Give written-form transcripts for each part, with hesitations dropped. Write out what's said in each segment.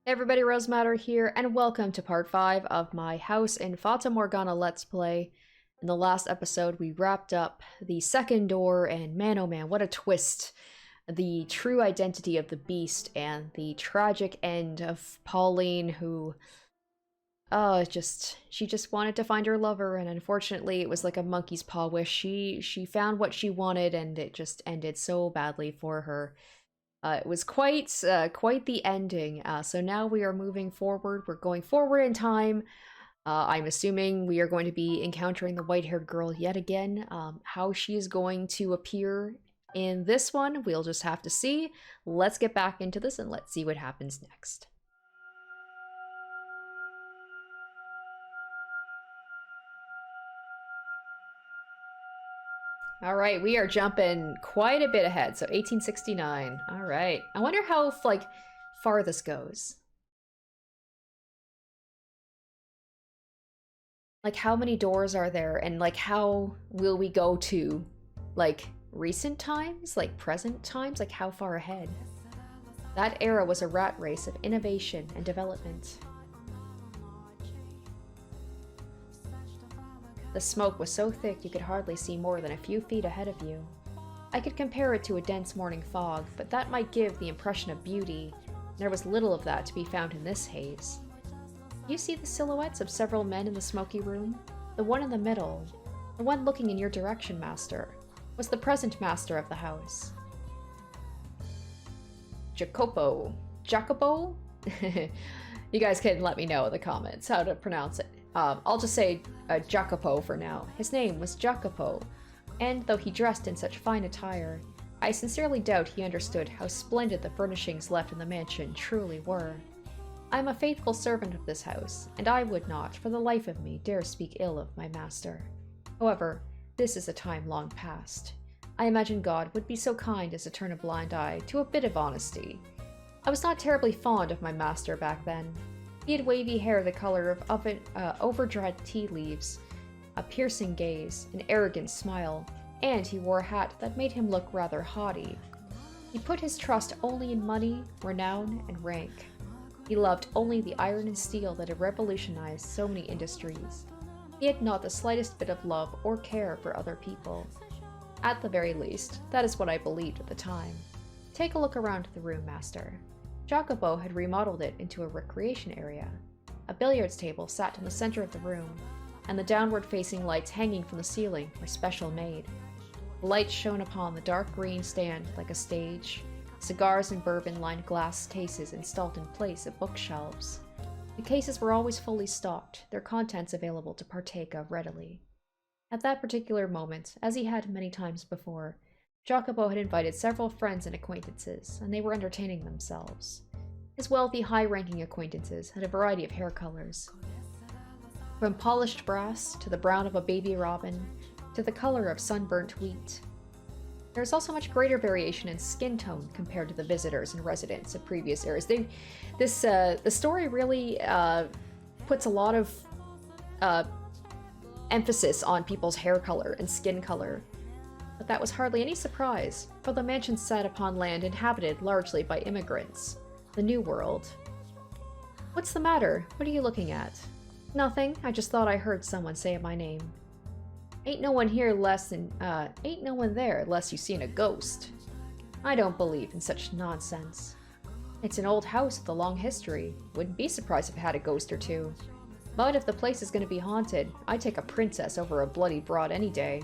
Hey everybody, Rosematter here, and welcome to part 5 of my House in Fata Morgana Let's Play. In the last episode, we wrapped up the second door, and man oh man, what a twist. The true identity of the beast, and the tragic end of Pauline, who... she just wanted to find her lover, and unfortunately it was like a monkey's paw wish. She found what she wanted, and it just ended so badly for her. It was quite the ending. So now we are moving forward. We're going forward in time. I'm assuming we are going to be encountering the white-haired girl yet again. How she is going to appear in this one, we'll just have to see. Let's get back into this and let's see what happens next. Alright, we are jumping quite a bit ahead, so 1869. Alright. I wonder how, like, far this goes. Like, how many doors are there, and, like, how will we go to, like, recent times? Like, present times? Like, how far ahead? That era was a rat race of innovation and development. The smoke was so thick you could hardly see more than a few feet ahead of you. I could compare it to a dense morning fog, but that might give the impression of beauty. There was little of that to be found in this haze. You see the silhouettes of several men in the smoky room? The one in the middle, the one looking in your direction, Master, was the present master of the house. Jacopo. Jacopo? You guys can let me know in the comments how to pronounce it. I'll just say Jacopo for now. His name was Jacopo, and though he dressed in such fine attire, I sincerely doubt he understood how splendid the furnishings left in the mansion truly were. I am a faithful servant of this house, and I would not, for the life of me, dare speak ill of my master. However, this is a time long past. I imagine God would be so kind as to turn a blind eye to a bit of honesty. I was not terribly fond of my master back then. He had wavy hair the color of over-dried tea leaves, a piercing gaze, an arrogant smile, and he wore a hat that made him look rather haughty. He put his trust only in money, renown, and rank. He loved only the iron and steel that had revolutionized so many industries. He had not the slightest bit of love or care for other people. At the very least, that is what I believed at the time. Take a look around the room, Master. Jacopo had remodeled it into a recreation area. A billiards table sat in the center of the room, and the downward-facing lights hanging from the ceiling were special made. The lights shone upon the dark green stand like a stage. Cigars and bourbon lined glass cases installed in place at bookshelves. The cases were always fully stocked, their contents available to partake of readily. At that particular moment, as he had many times before, Jacopo had invited several friends and acquaintances, and they were entertaining themselves. His wealthy, high-ranking acquaintances had a variety of hair colors, from polished brass to the brown of a baby robin to the color of sunburnt wheat. There is also much greater variation in skin tone compared to the visitors and residents of previous eras. The story really puts a lot of emphasis on people's hair color and skin color. But that was hardly any surprise, for the mansion sat upon land inhabited largely by immigrants. The New World. What's the matter? What are you looking at? Nothing, I just thought I heard someone say my name. Ain't no one there lest you seen a ghost. I don't believe in such nonsense. It's an old house with a long history. Wouldn't be surprised if it had a ghost or two. But if the place is gonna be haunted, I'd take a princess over a bloody broad any day.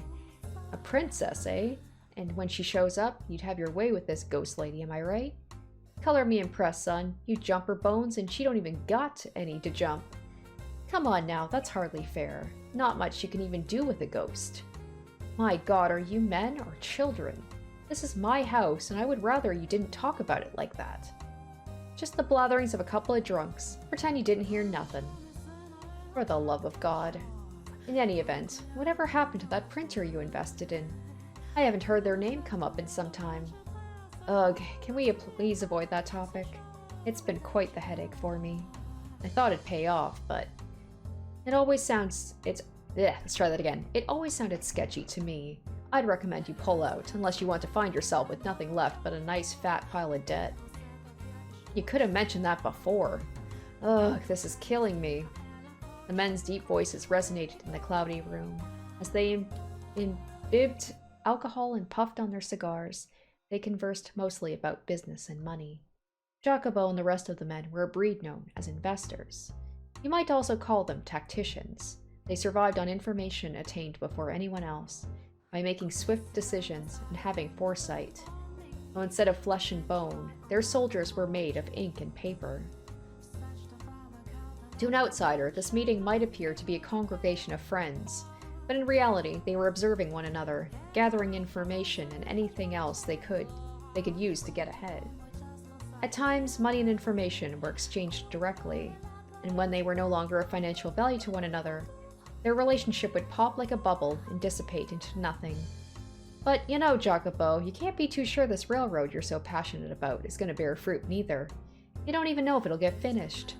A princess, eh? And when she shows up, you'd have your way with this ghost lady, am I right? Color me impressed, son. You jump her bones and she don't even got any to jump. Come on now, that's hardly fair. Not much you can even do with a ghost. My God, are you men or children? This is my house, and I would rather you didn't talk about it like that. Just the blatherings of a couple of drunks. Pretend you didn't hear nothing. For the love of God. In any event, whatever happened to that printer you invested in? I haven't heard their name come up in some time. Ugh, can we please avoid that topic? It's been quite the headache for me. I thought it'd pay off, but... It always sounds... let's try that again. It always sounded sketchy to me. I'd recommend you pull out, unless you want to find yourself with nothing left but a nice fat pile of debt. You could have mentioned that before. Ugh, this is killing me. The men's deep voices resonated in the cloudy room. As they imbibed alcohol and puffed on their cigars, they conversed mostly about business and money. Jacopo and the rest of the men were a breed known as investors. You might also call them tacticians. They survived on information attained before anyone else, by making swift decisions and having foresight. Though instead of flesh and bone, their soldiers were made of ink and paper. To an outsider, this meeting might appear to be a congregation of friends, but in reality, they were observing one another, gathering information and anything else they could use to get ahead. At times, money and information were exchanged directly, and when they were no longer of financial value to one another, their relationship would pop like a bubble and dissipate into nothing. But you know, Jacopo, you can't be too sure this railroad you're so passionate about is going to bear fruit neither. You don't even know if it'll get finished.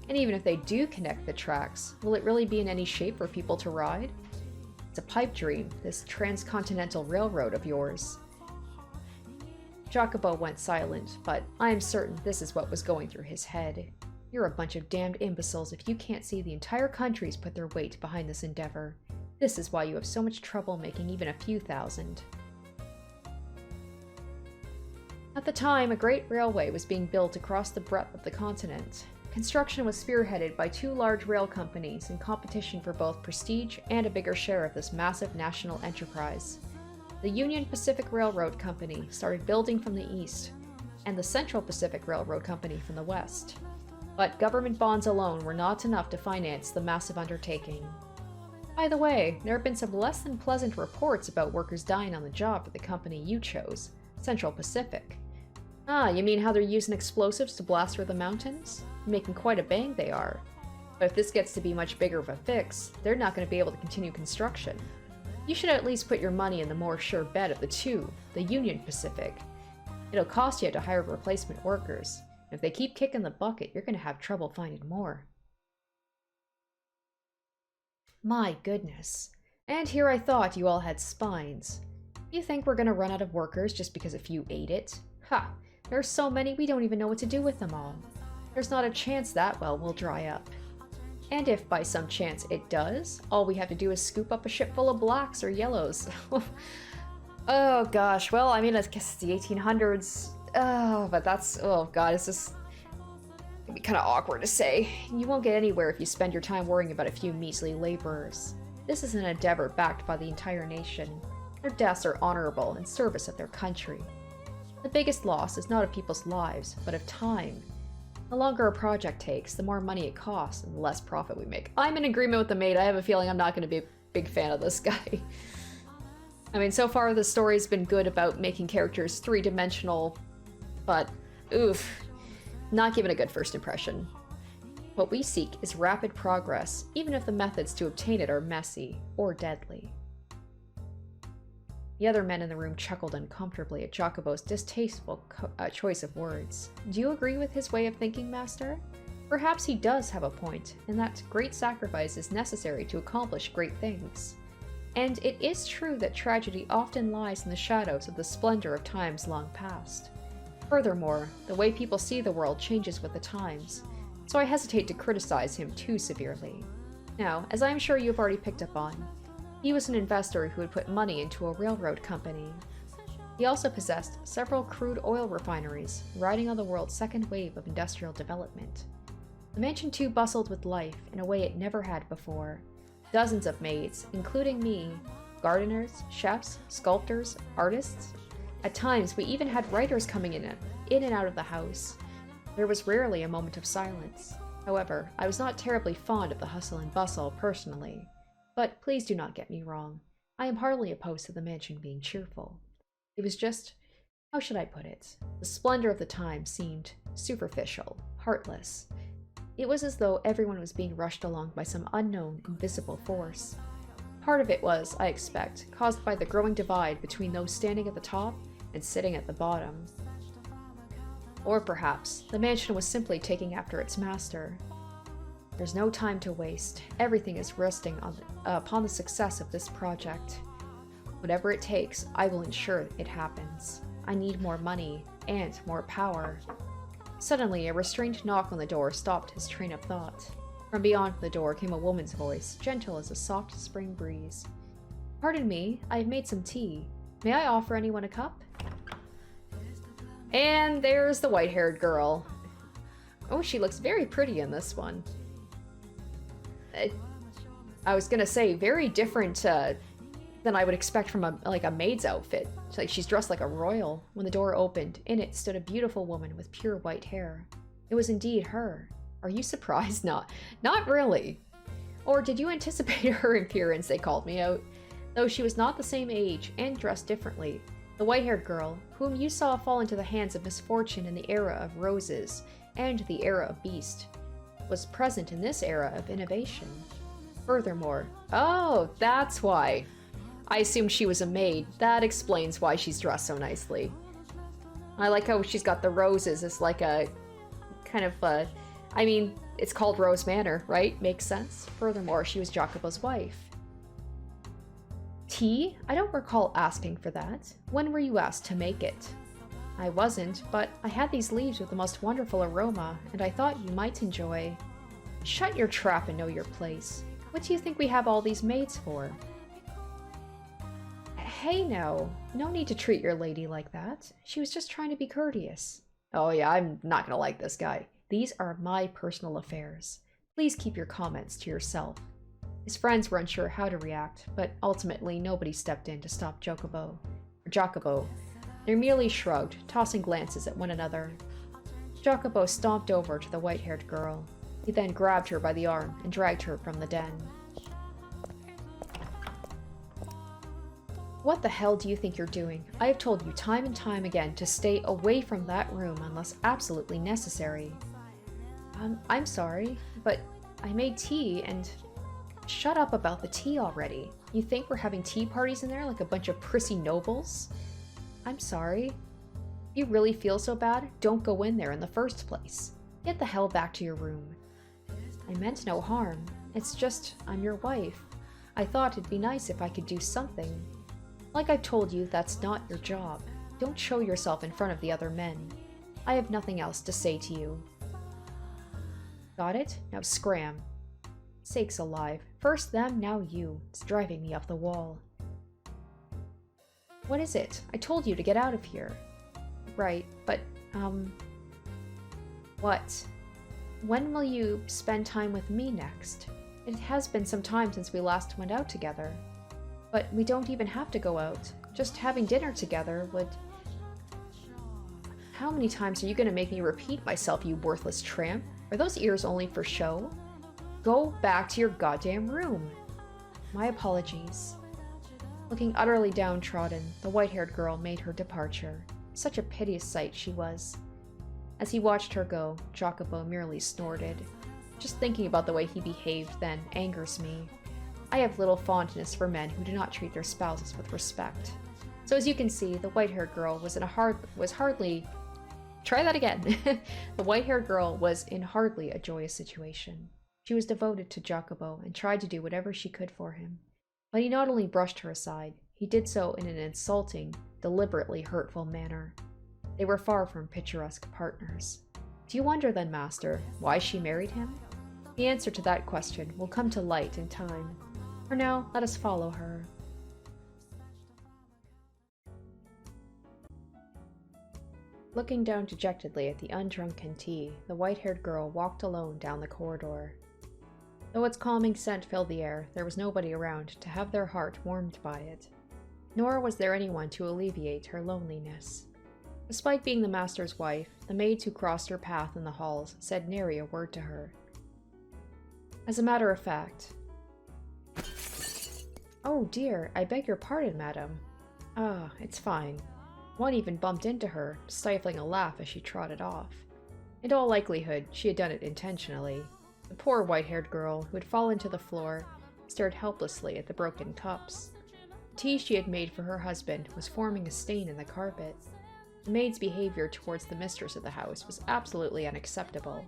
And even if they do connect the tracks, will it really be in any shape for people to ride? It's a pipe dream, this transcontinental railroad of yours. Jacopo went silent, but I am certain this is what was going through his head. You're a bunch of damned imbeciles if you can't see the entire country's put their weight behind this endeavor. This is why you have so much trouble making even a few thousand. At the time, a great railway was being built across the breadth of the continent. Construction was spearheaded by two large rail companies in competition for both prestige and a bigger share of this massive national enterprise. The Union Pacific Railroad Company started building from the east, and the Central Pacific Railroad Company from the west. But government bonds alone were not enough to finance the massive undertaking. By the way, there have been some less than pleasant reports about workers dying on the job at the company you chose, Central Pacific. Ah, you mean how they're using explosives to blast through the mountains? Making quite a bang they are. But if this gets to be much bigger of a fix, they're not going to be able to continue construction. You should at least put your money in the more sure bet of the two, the Union Pacific. It'll cost you to hire replacement workers. If they keep kicking the bucket, you're going to have trouble finding more. My goodness. And here I thought you all had spines. You think we're going to run out of workers just because a few ate it? Ha! There's so many we don't even know what to do with them all. There's not a chance that well will dry up. And if by some chance it does, all we have to do is scoop up a ship full of blacks or yellows. Oh gosh, well, I mean, I guess it's the 1800s. Oh, but that's, oh god, it's just it'd be kind of awkward to say. You won't get anywhere if you spend your time worrying about a few measly laborers. This is an endeavor backed by the entire nation. Their deaths are honorable in service of their country. The biggest loss is not of people's lives, but of time. The longer a project takes, the more money it costs, and the less profit we make. I'm in agreement with the maid. I have a feeling I'm not going to be a big fan of this guy. I mean, so far the story's been good about making characters three-dimensional, but oof, not giving a good first impression. What we seek is rapid progress, even if the methods to obtain it are messy or deadly. The other men in the room chuckled uncomfortably at Jacopo's distasteful choice of words. Do you agree with his way of thinking, Master? Perhaps he does have a point, in that great sacrifice is necessary to accomplish great things. And it is true that tragedy often lies in the shadows of the splendor of times long past. Furthermore, the way people see the world changes with the times, so I hesitate to criticize him too severely. Now, as I am sure you have already picked up on, he was an investor who had put money into a railroad company. He also possessed several crude oil refineries, riding on the world's second wave of industrial development. The mansion too bustled with life in a way it never had before. Dozens of maids, including me, gardeners, chefs, sculptors, artists. At times, we even had writers coming in and out of the house. There was rarely a moment of silence. However, I was not terribly fond of the hustle and bustle personally. But please do not get me wrong. I am hardly opposed to the mansion being cheerful. It was just, how should I put it? The splendor of the time seemed superficial, heartless. It was as though everyone was being rushed along by some unknown, invisible force. Part of it was, I expect, caused by the growing divide between those standing at the top and sitting at the bottom. Or perhaps, the mansion was simply taking after its master. There's no time to waste. Everything is resting upon the success of this project. Whatever it takes, I will ensure it happens. I need more money and more power. Suddenly, a restrained knock on the door stopped his train of thought. From beyond the door came a woman's voice, gentle as a soft spring breeze. "Pardon me, I have made some tea. May I offer anyone a cup?" And there's the white-haired girl. Oh, she looks very pretty in this one. I was gonna say, very different than I would expect from a maid's outfit. It's like she's dressed like a royal. When the door opened, in it stood a beautiful woman with pure white hair. It was indeed her. Are you surprised? Not really. Or did you anticipate her appearance? They called me out. Though she was not the same age and dressed differently, the white-haired girl, whom you saw fall into the hands of misfortune in the era of roses and the era of beast, was present in this era of innovation. Furthermore, oh, that's why. I assumed she was a maid. That explains why she's dressed so nicely. I like how she's got the roses as like a kind of I mean, it's called Rose Manor, right? Makes sense. Furthermore, she was Jacopo's wife. Tea? I don't recall asking for that. When were you asked to make it? I wasn't, but I had these leaves with the most wonderful aroma, and I thought you might enjoy. Shut your trap and know your place. What do you think we have all these maids for? Hey now, no need to treat your lady like that. She was just trying to be courteous. Oh yeah, I'm not gonna like this guy. These are my personal affairs. Please keep your comments to yourself. His friends were unsure how to react, but ultimately nobody stepped in to stop Jacopo. They merely shrugged, tossing glances at one another. Jacopo stomped over to the white-haired girl. He then grabbed her by the arm and dragged her from the den. What the hell do you think you're doing? I have told you time and time again to stay away from that room unless absolutely necessary. I'm sorry, but I made tea and... Shut up about the tea already. You think we're having tea parties in there like a bunch of prissy nobles? I'm sorry. If you really feel so bad, don't go in there in the first place. Get the hell back to your room. I meant no harm. It's just, I'm your wife. I thought it'd be nice if I could do something. Like I've told you, that's not your job. Don't show yourself in front of the other men. I have nothing else to say to you. Got it? Now scram. Sakes alive. First them, now you. It's driving me up the wall. What is it? I told you to get out of here. Right, but, what? When will you spend time with me next? It has been some time since we last went out together. But we don't even have to go out. Just having dinner together would... How many times are you gonna make me repeat myself, you worthless tramp? Are those ears only for show? Go back to your goddamn room. My apologies. Looking utterly downtrodden, the white-haired girl made her departure. Such a piteous sight she was. As he watched her go, Jacopo merely snorted. Just thinking about the way he behaved then angers me. I have little fondness for men who do not treat their spouses with respect. So as you can see, the white-haired girl was hardly... Try that again. The white-haired girl was in hardly a joyous situation. She was devoted to Jacopo and tried to do whatever she could for him. But he not only brushed her aside, he did so in an insulting, deliberately hurtful manner. They were far from picturesque partners. Do you wonder then, Master, why she married him? The answer to that question will come to light in time. For now, let us follow her. Looking down dejectedly at the undrunken tea, the white-haired girl walked alone down the corridor. Though its calming scent filled the air, there was nobody around to have their heart warmed by it. Nor was there anyone to alleviate her loneliness. Despite being the master's wife, the maids who crossed her path in the halls said nary a word to her. As a matter of fact... Oh dear, I beg your pardon, madam. Ah, it's fine. One even bumped into her, stifling a laugh as she trotted off. In all likelihood, she had done it intentionally. The poor white-haired girl, who had fallen to the floor, stared helplessly at the broken cups. The tea she had made for her husband was forming a stain in the carpet. The maid's behavior towards the mistress of the house was absolutely unacceptable.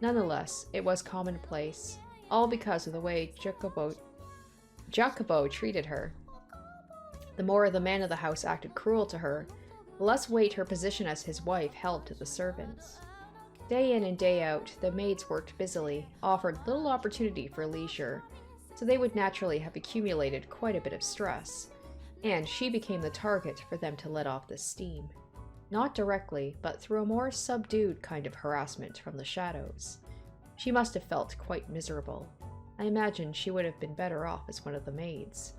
Nonetheless, it was commonplace, all because of the way Jacopo treated her. The more the man of the house acted cruel to her, the less weight her position as his wife held to the servants. Day in and day out, the maids worked busily, offered little opportunity for leisure, so they would naturally have accumulated quite a bit of stress, and she became the target for them to let off this steam. Not directly, but through a more subdued kind of harassment from the shadows. She must have felt quite miserable. I imagine she would have been better off as one of the maids.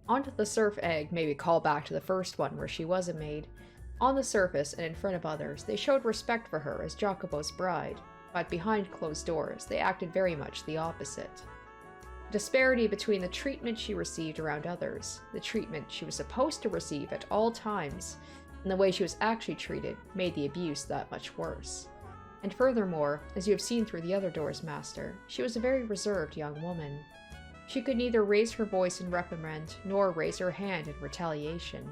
Onto the surf egg, maybe call back to the first one where she was a maid. On the surface and in front of others, they showed respect for her as Jacopo's bride, but behind closed doors, they acted very much the opposite. The disparity between the treatment she received around others, the treatment she was supposed to receive at all times, and the way she was actually treated made the abuse that much worse. And furthermore, as you have seen through the other door's master, she was a very reserved young woman. She could neither raise her voice in reprimand nor raise her hand in retaliation.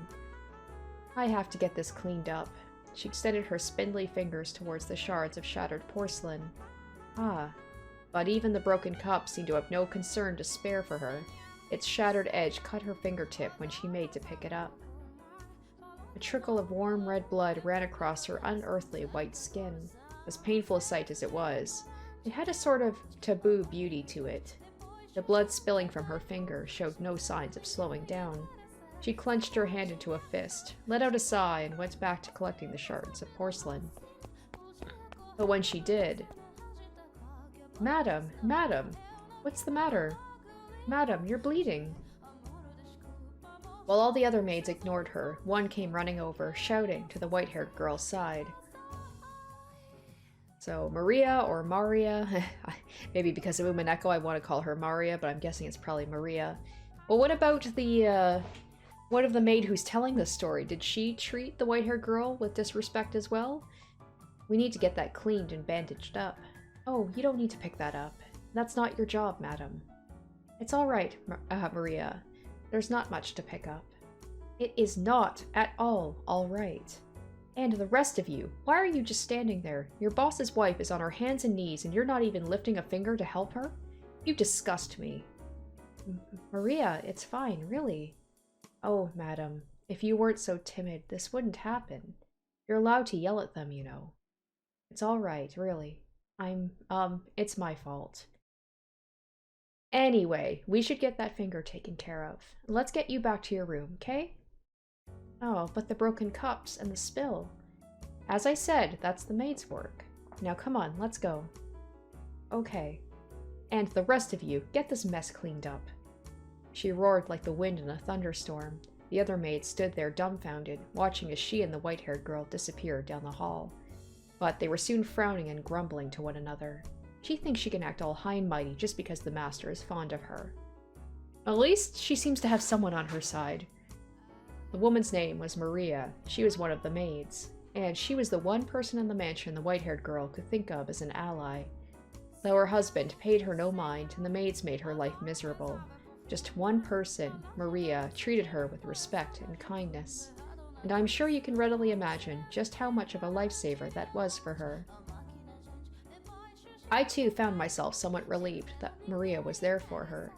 I have to get this cleaned up. She extended her spindly fingers towards the shards of shattered porcelain. Ah, but even the broken cup seemed to have no concern to spare for her. Its shattered edge cut her fingertip when she made to pick it up. A trickle of warm red blood ran across her unearthly white skin. As painful a sight as it was, it had a sort of taboo beauty to it. The blood spilling from her finger showed no signs of slowing down. She clenched her hand into a fist, let out a sigh, and went back to collecting the shards of porcelain. But when she did... Madam, madam, what's the matter? Madam, you're bleeding. While all the other maids ignored her, one came running over, shouting, to the white-haired girl's side. So, Maria or Maria, maybe because of Umaneko I want to call her Maria, but I'm guessing it's probably Maria. Well, what about the, one of the maid who's telling this story? Did she treat the white-haired girl with disrespect as well? We need to get that cleaned and bandaged up. Oh, you don't need to pick that up. That's not your job, madam. It's all right, Maria. There's not much to pick up. It is not at all right. And the rest of you, why are you just standing there? Your boss's wife is on her hands and knees and you're not even lifting a finger to help her? You disgust me. Maria, it's fine, really. Oh, madam, if you weren't so timid, this wouldn't happen. You're allowed to yell at them, you know. It's all right, really. It's my fault. Anyway, we should get that finger taken care of. Let's get you back to your room, okay? Oh, but the broken cups and the spill. As I said, that's the maid's work. Now come on, let's go. Okay. And the rest of you, get this mess cleaned up. She roared like the wind in a thunderstorm. The other maids stood there dumbfounded, watching as she and the white-haired girl disappeared down the hall. But they were soon frowning and grumbling to one another. She thinks she can act all high and mighty just because the master is fond of her. At least she seems to have someone on her side. The woman's name was Maria. She was one of the maids, and she was the one person in the mansion the white-haired girl could think of as an ally. Though her husband paid her no mind and the maids made her life miserable, just one person, Maria, treated her with respect and kindness. And I'm sure you can readily imagine just how much of a lifesaver that was for her. I too found myself somewhat relieved that Maria was there for her.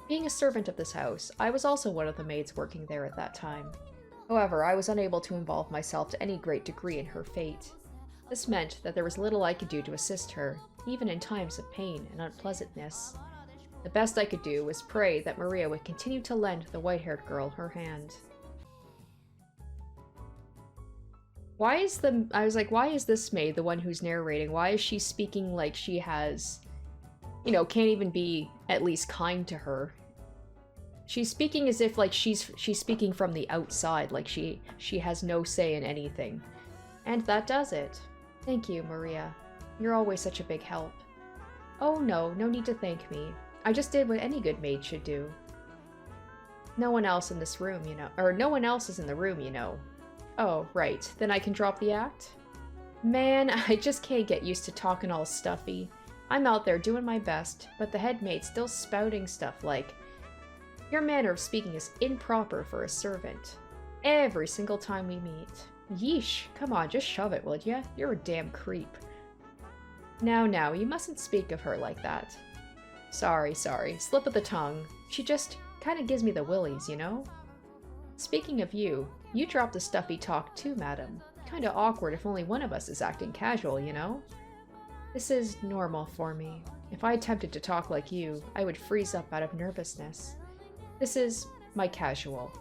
Being a servant of this house, I was also one of the maids working there at that time. However, I was unable to involve myself to any great degree in her fate. This meant that there was little I could do to assist her, even in times of pain and unpleasantness. The best I could do was pray that Maria would continue to lend the white-haired girl her hand. Why is this maid the one who's narrating? Why is she speaking like she has, can't even be at least kind to her? She's speaking as if like she's speaking from the outside, like she has no say in anything. And that does it. Thank you, Maria. You're always such a big help. Oh no need to thank me. I just did what any good maid should do. No one else in this room, no one else is in the room, Oh, right. Then I can drop the act? Man, I just can't get used to talking all stuffy. I'm out there doing my best, but the head maid's still spouting stuff like, your manner of speaking is improper for a servant. Every single time we meet. Yeesh, come on, just shove it, would ya? You're a damn creep. Now, you mustn't speak of her like that. Sorry, slip of the tongue. She just kinda gives me the willies, Speaking of you drop the stuffy talk too, madam. Kinda awkward if only one of us is acting casual, This is normal for me. If I attempted to talk like you, I would freeze up out of nervousness. This is my casual.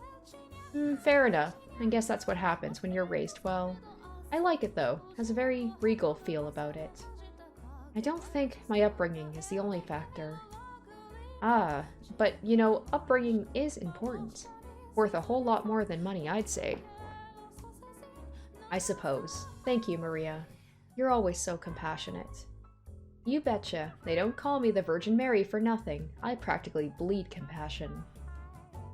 Fair enough. I guess that's what happens when you're raised well. I like it though. Has a very regal feel about it. I don't think my upbringing is the only factor. Ah, but you know, upbringing is important. Worth a whole lot more than money, I'd say. I suppose. Thank you, Maria. You're always so compassionate. You betcha. They don't call me the Virgin Mary for nothing. I practically bleed compassion.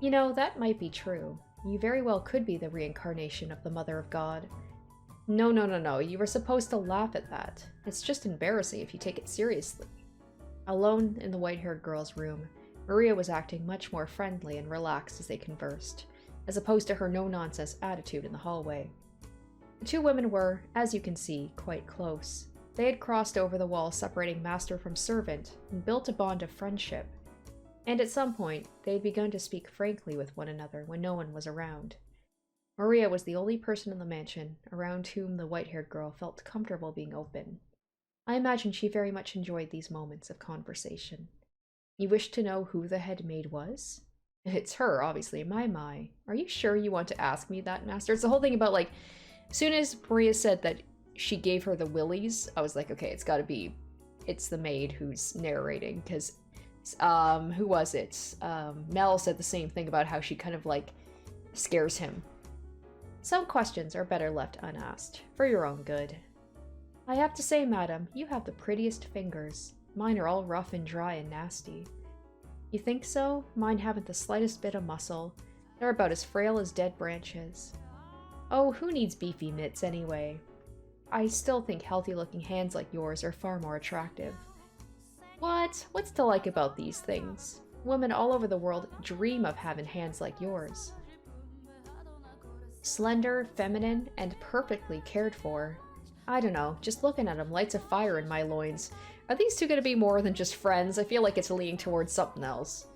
You know, that might be true. You very well could be the reincarnation of the Mother of God. No, no, no, no. You were supposed to laugh at that. It's just embarrassing if you take it seriously. Alone in the white-haired girl's room, Maria was acting much more friendly and relaxed as they conversed, as opposed to her no-nonsense attitude in the hallway. The two women were, as you can see, quite close. They had crossed over the wall separating master from servant and built a bond of friendship. And at some point, they had begun to speak frankly with one another when no one was around. Maria was the only person in the mansion around whom the white-haired girl felt comfortable being open. I imagine she very much enjoyed these moments of conversation. You wish to know who the head maid was? It's her, obviously. My. Are you sure you want to ask me that, master? It's the whole thing about, like, as soon as Maria said that she gave her the willies, I was like, okay, it's the maid who's narrating, because, who was it? Mel said the same thing about how she kind of, like, scares him. Some questions are better left unasked, for your own good. I have to say, madam, you have the prettiest fingers. Mine are all rough and dry and nasty. You think so? Mine haven't the slightest bit of muscle. They're about as frail as dead branches. Oh, who needs beefy mitts anyway? I still think healthy-looking hands like yours are far more attractive. What? What's to like about these things? Women all over the world dream of having hands like yours. Slender, feminine, and perfectly cared for. I don't know, just looking at them lights a fire in my loins. Are these two gonna be more than just friends? I feel like it's leaning towards something else.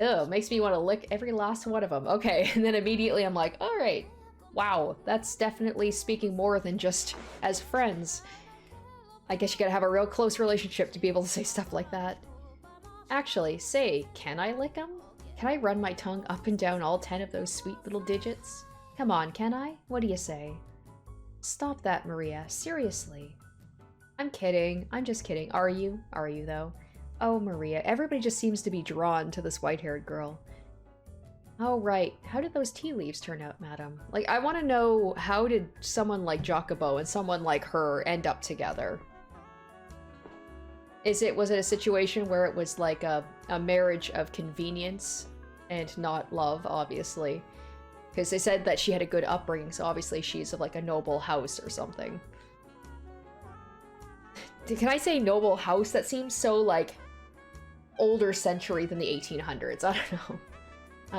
Ugh, makes me want to lick every last one of them. Okay, and then immediately I'm like, alright. Wow, that's definitely speaking more than just as friends. I guess you gotta have a real close relationship to be able to say stuff like that. Actually, say, can I lick them? Can I run my tongue up and down all 10 of those sweet little digits? Come on, can I? What do you say? Stop that, Maria. Seriously. I'm kidding. I'm just kidding. Are you? Are you, though? Oh, Maria. Everybody just seems to be drawn to this white-haired girl. Oh, right. How did those tea leaves turn out, madam? Like, I want to know, how did someone like Jacopo and someone like her end up together? Was it a situation where it was like a marriage of convenience and not love, obviously? Because they said that she had a good upbringing, so obviously she's of like a noble house or something. Can I say noble house? That seems so like older century than the 1800s. I don't know.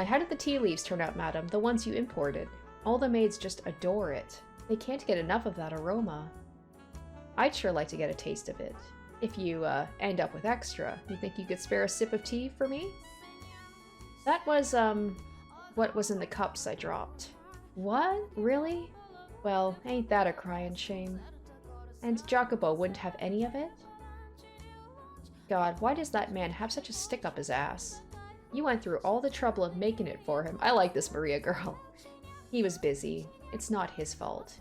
How did the tea leaves turn out, madam? The ones you imported. All the maids just adore it. They can't get enough of that aroma. I'd sure like to get a taste of it. If you end up with extra, you think you could spare a sip of tea for me? That was, what was in the cups I dropped. What? Really? Well, ain't that a crying shame? And Jacopo wouldn't have any of it? God, why does that man have such a stick up his ass? You went through all the trouble of making it for him. I like this Maria girl. He was busy. It's not his fault.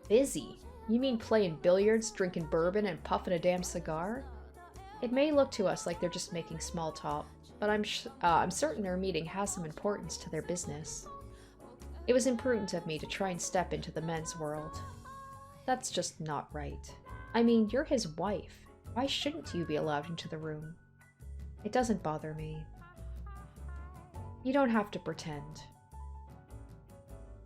Busy? You mean playing billiards, drinking bourbon, and puffing a damn cigar? It may look to us like they're just making small talk, but I'm certain their meeting has some importance to their business. It was imprudent of me to try and step into the men's world. That's just not right. I mean, you're his wife. Why shouldn't you be allowed into the room? It doesn't bother me. You don't have to pretend.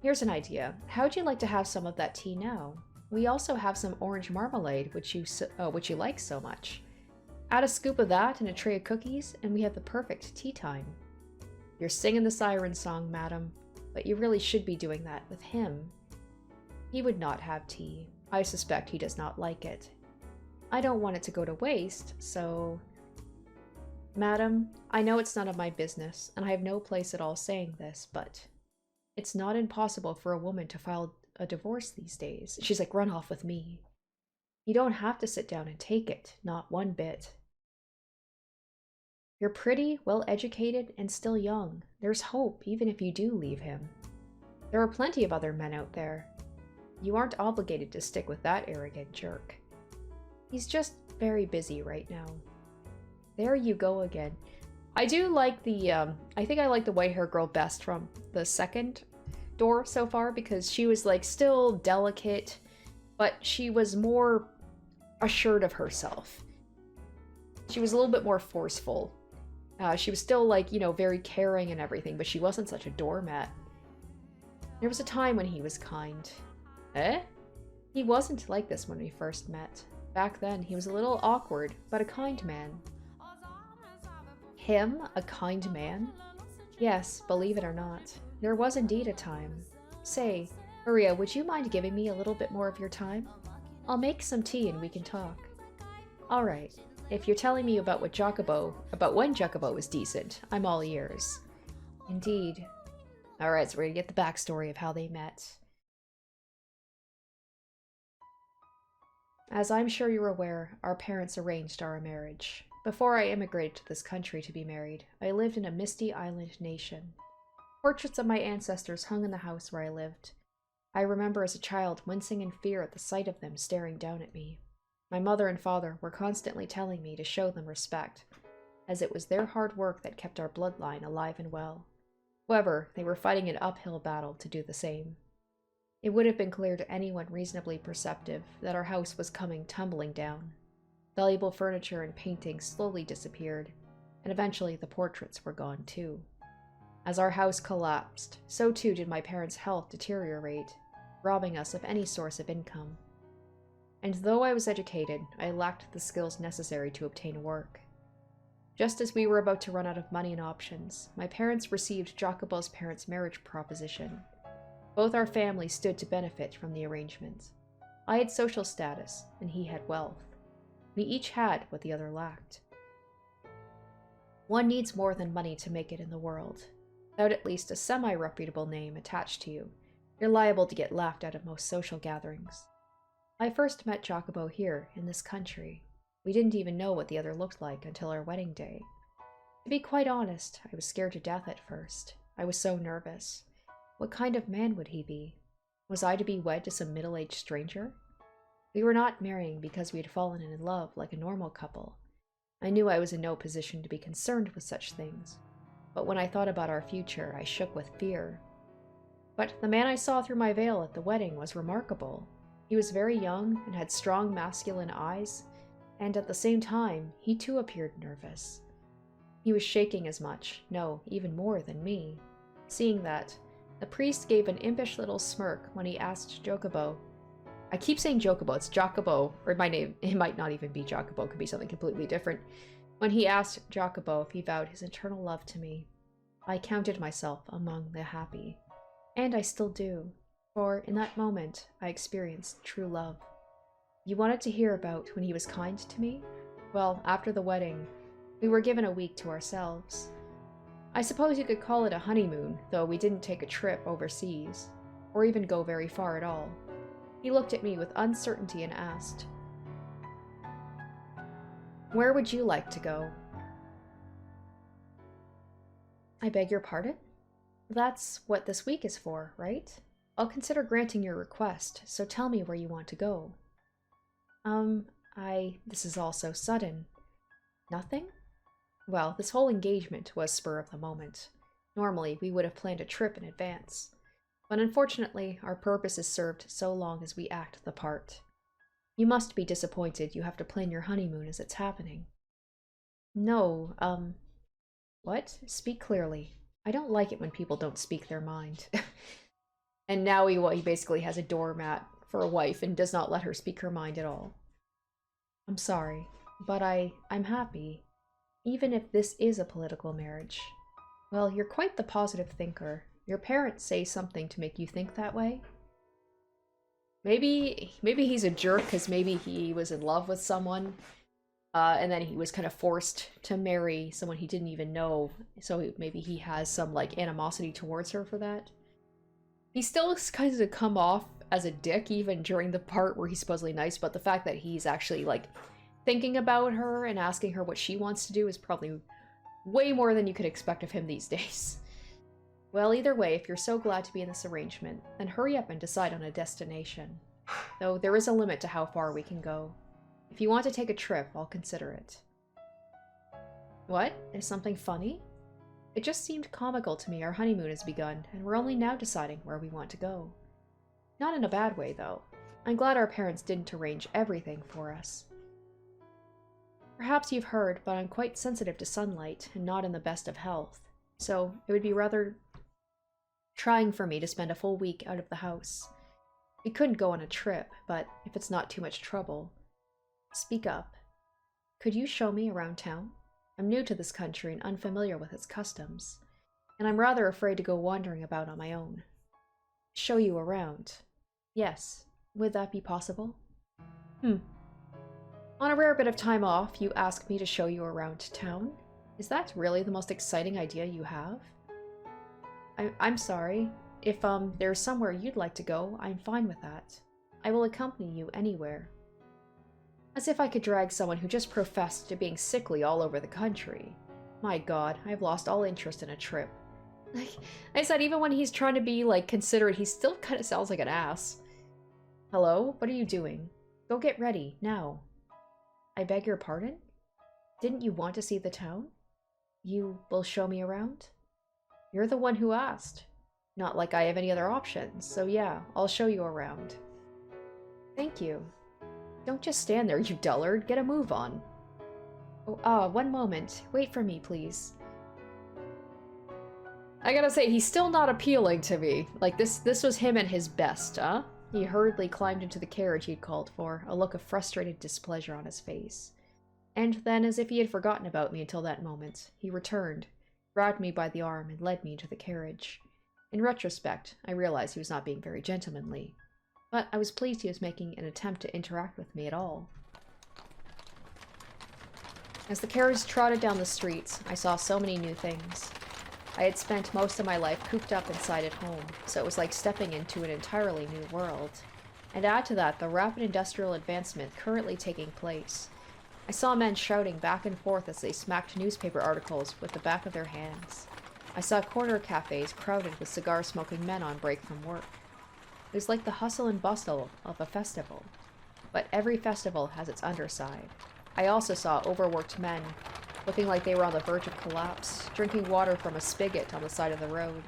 Here's an idea. How'd you like to have some of that tea now? We also have some orange marmalade, which you like so much. Add a scoop of that and a tray of cookies, and we have the perfect tea time. You're singing the siren song, madam, but you really should be doing that with him. He would not have tea. I suspect he does not like it. I don't want it to go to waste, so... Madam, I know it's none of my business, and I have no place at all saying this, but it's not impossible for a woman to file a divorce these days. She's like, run off with me. You don't have to sit down and take it, not one bit. You're pretty, well-educated, and still young. There's hope, even if you do leave him. There are plenty of other men out there. You aren't obligated to stick with that arrogant jerk. He's just very busy right now. There you go again. I do like the, I think I like the white-haired girl best from the second door so far, because she was, like, still delicate, but she was more assured of herself. She was a little bit more forceful. She was still, like, you know, very caring and everything, but she wasn't such a doormat. There was a time when he was kind. Eh? He wasn't like this when we first met. Back then, he was a little awkward, but a kind man. Him? A kind man? Yes, believe it or not. There was indeed a time. Say, Maria, would you mind giving me a little bit more of your time? I'll make some tea and we can talk. Alright, if you're telling me about when Jacopo was decent, I'm all ears. Indeed. Alright, so we're gonna get the backstory of how they met. As I'm sure you're aware, our parents arranged our marriage. Before I immigrated to this country to be married, I lived in a misty island nation. Portraits of my ancestors hung in the house where I lived. I remember as a child wincing in fear at the sight of them staring down at me. My mother and father were constantly telling me to show them respect, as it was their hard work that kept our bloodline alive and well. However, they were fighting an uphill battle to do the same. It would have been clear to anyone reasonably perceptive that our house was coming tumbling down. Valuable furniture and paintings slowly disappeared, and eventually the portraits were gone too. As our house collapsed, so too did my parents' health deteriorate, robbing us of any source of income. And though I was educated, I lacked the skills necessary to obtain work. Just as we were about to run out of money and options, my parents received Jacopo's parents' marriage proposition. Both our families stood to benefit from the arrangement. I had social status, and he had wealth. We each had what the other lacked. One needs more than money to make it in the world. Without at least a semi-reputable name attached to you, you're liable to get laughed at most social gatherings. I first met Jacopo here, in this country. We didn't even know what the other looked like until our wedding day. To be quite honest, I was scared to death at first. I was so nervous. What kind of man would he be? Was I to be wed to some middle-aged stranger? We were not marrying because we had fallen in love like a normal couple. I knew I was in no position to be concerned with such things, but when I thought about our future, I shook with fear. But the man I saw through my veil at the wedding was remarkable. He was very young and had strong masculine eyes, and at the same time, he too appeared nervous. He was shaking as much, no, even more than me. Seeing that, the priest gave an impish little smirk when he asked Jacopo. I keep saying Jacopo, it's Jacopo, or it might not even be Jacopo, it could be something completely different. When he asked Jacopo if he vowed his eternal love to me, I counted myself among the happy. And I still do, for in that moment I experienced true love. You wanted to hear about when he was kind to me? Well, after the wedding, we were given a week to ourselves. I suppose you could call it a honeymoon, though we didn't take a trip overseas, or even go very far at all. He looked at me with uncertainty and asked, "Where would you like to go?" I beg your pardon? That's what this week is for, right? I'll consider granting your request, so tell me where you want to go. This is all so sudden. Nothing? Well, this whole engagement was spur of the moment. Normally, we would have planned a trip in advance. But unfortunately, our purpose is served so long as we act the part. You must be disappointed you have to plan your honeymoon as it's happening. No, what? Speak clearly. I don't like it when people don't speak their mind. And now he basically has a doormat for a wife and does not let her speak her mind at all. I'm sorry, but I'm happy. Even if this is a political marriage. Well, you're quite the positive thinker. Your parents say something to make you think that way? Maybe he's a jerk because maybe he was in love with someone, and then he was kind of forced to marry someone he didn't even know, so maybe he has some, like, animosity towards her for that. He still kind of come off as a dick even during the part where he's supposedly nice, but the fact that he's actually, like, thinking about her and asking her what she wants to do is probably way more than you could expect of him these days. Well, either way, if you're so glad to be in this arrangement, then hurry up and decide on a destination. Though there is a limit to how far we can go. If you want to take a trip, I'll consider it. What? Is something funny? It just seemed comical to me our honeymoon has begun, and we're only now deciding where we want to go. Not in a bad way, though. I'm glad our parents didn't arrange everything for us. Perhaps you've heard, but I'm quite sensitive to sunlight, and not in the best of health. So, it would be rather trying for me to spend a full week out of the house. We couldn't go on a trip, but if it's not too much trouble... Speak up. Could you show me around town? I'm new to this country and unfamiliar with its customs, and I'm rather afraid to go wandering about on my own. Show you around. Yes. Would that be possible? On a rare bit of time off, you ask me to show you around town? Is that really the most exciting idea you have? I'm sorry. If, there's somewhere you'd like to go, I'm fine with that. I will accompany you anywhere. As if I could drag someone who just professed to being sickly all over the country. My god, I've lost all interest in a trip. Like I said, even when he's trying to be, like, considerate, he still kind of sounds like an ass. Hello? What are you doing? Go get ready, now. I beg your pardon? Didn't you want to see the town? You will show me around? You're the one who asked. Not like I have any other options, so yeah, I'll show you around. Thank you. Don't just stand there, you dullard. Get a move on. Oh, one moment. Wait for me, please. I gotta say, he's still not appealing to me. Like, this was him at his best, huh? He hurriedly climbed into the carriage he'd called for, a look of frustrated displeasure on his face. And then, as if he had forgotten about me until that moment, he returned, grabbed me by the arm, and led me into the carriage. In retrospect, I realized he was not being very gentlemanly. But I was pleased he was making an attempt to interact with me at all. As the carriage trotted down the streets, I saw so many new things. I had spent most of my life cooped up inside at home, so it was like stepping into an entirely new world. And add to that the rapid industrial advancement currently taking place. I saw men shouting back and forth as they smacked newspaper articles with the back of their hands. I saw corner cafes crowded with cigar-smoking men on break from work. It was like the hustle and bustle of a festival. But every festival has its underside. I also saw overworked men, looking like they were on the verge of collapse, drinking water from a spigot on the side of the road.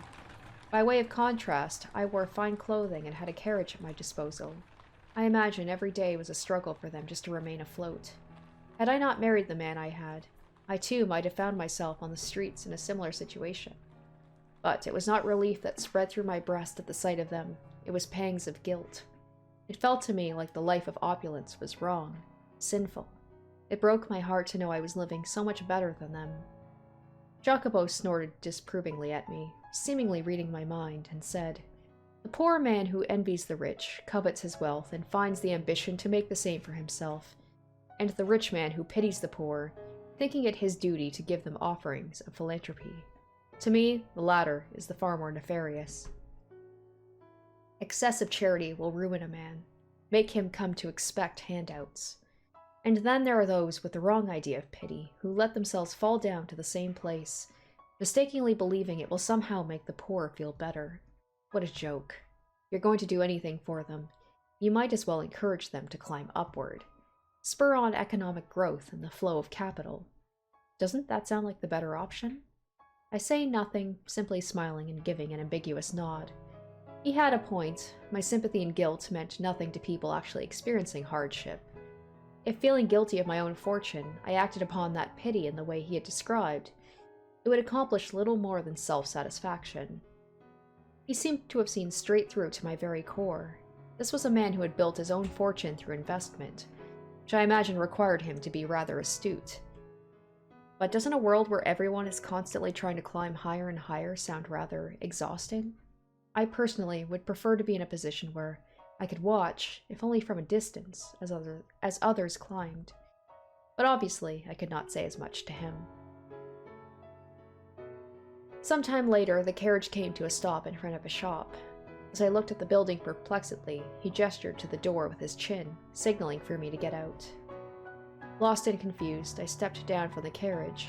By way of contrast, I wore fine clothing and had a carriage at my disposal. I imagine every day was a struggle for them just to remain afloat. Had I not married the man I had, I too might have found myself on the streets in a similar situation. But it was not relief that spread through my breast at the sight of them. It was pangs of guilt. It felt to me like the life of opulence was wrong, sinful. It broke my heart to know I was living so much better than them. Jacopo snorted disapprovingly at me, seemingly reading my mind, and said, "The poor man who envies the rich, covets his wealth, and finds the ambition to make the same for himself, and the rich man who pities the poor, thinking it his duty to give them offerings of philanthropy. To me, the latter is the far more nefarious. Excessive charity will ruin a man, make him come to expect handouts. And then there are those with the wrong idea of pity, who let themselves fall down to the same place, mistakenly believing it will somehow make the poor feel better. What a joke. If you're going to do anything for them, you might as well encourage them to climb upward. Spur on economic growth and the flow of capital. Doesn't that sound like the better option?" I say nothing, simply smiling and giving an ambiguous nod. He had a point. My sympathy and guilt meant nothing to people actually experiencing hardship. If feeling guilty of my own fortune, I acted upon that pity in the way he had described, it would accomplish little more than self-satisfaction. He seemed to have seen straight through to my very core. This was a man who had built his own fortune through investment, which I imagine required him to be rather astute. But doesn't a world where everyone is constantly trying to climb higher and higher sound rather exhausting? I personally would prefer to be in a position where I could watch, if only from a distance, as others climbed. But obviously, I could not say as much to him. Some time later, the carriage came to a stop in front of a shop. The As I looked at the building perplexedly, he gestured to the door with his chin, signaling for me to get out. Lost and confused, I stepped down from the carriage,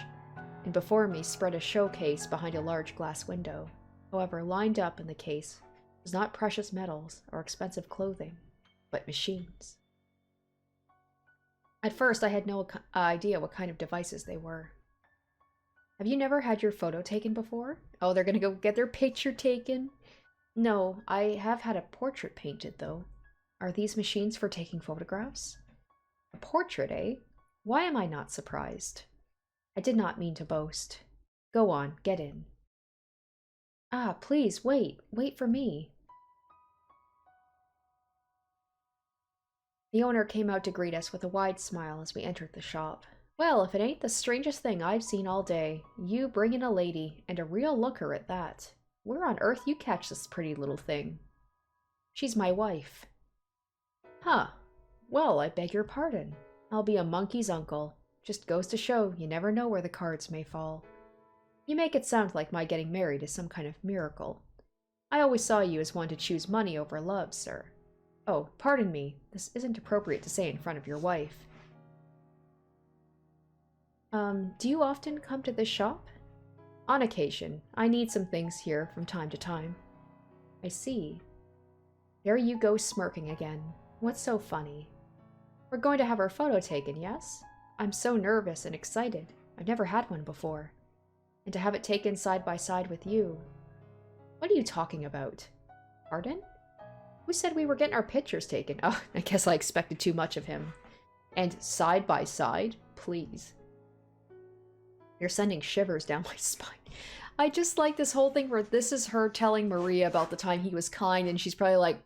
and before me spread a showcase behind a large glass window. However, lined up in the case was not precious metals or expensive clothing, but machines. At first, I had no idea what kind of devices they were. Have you never had your photo taken before? Oh, they're gonna go get their picture taken? No, I have had a portrait painted, though. Are these machines for taking photographs? A portrait, eh? Why am I not surprised? I did not mean to boast. Go on, get in. Ah, please, wait. Wait for me. The owner came out to greet us with a wide smile as we entered the shop. Well, if it ain't the strangest thing I've seen all day. You bringing a lady, and a real looker at that. Where on earth you catch this pretty little thing? She's my wife. Huh. Well, I beg your pardon. I'll be a monkey's uncle. Just goes to show you never know where the cards may fall. You make it sound like my getting married is some kind of miracle. I always saw you as one to choose money over love, sir. Oh, pardon me. This isn't appropriate to say in front of your wife. Do you often come to this shop? On occasion. I need some things here from time to time. I see. There you go smirking again. What's so funny? We're going to have our photo taken, yes? I'm so nervous and excited. I've never had one before. And to have it taken side by side with you. What are you talking about? Pardon? Who said we were getting our pictures taken? Oh, I guess I expected too much of him. And side by side? Please. You're sending shivers down my spine. I just like this whole thing where this is her telling Maria about the time he was kind, and she's probably like,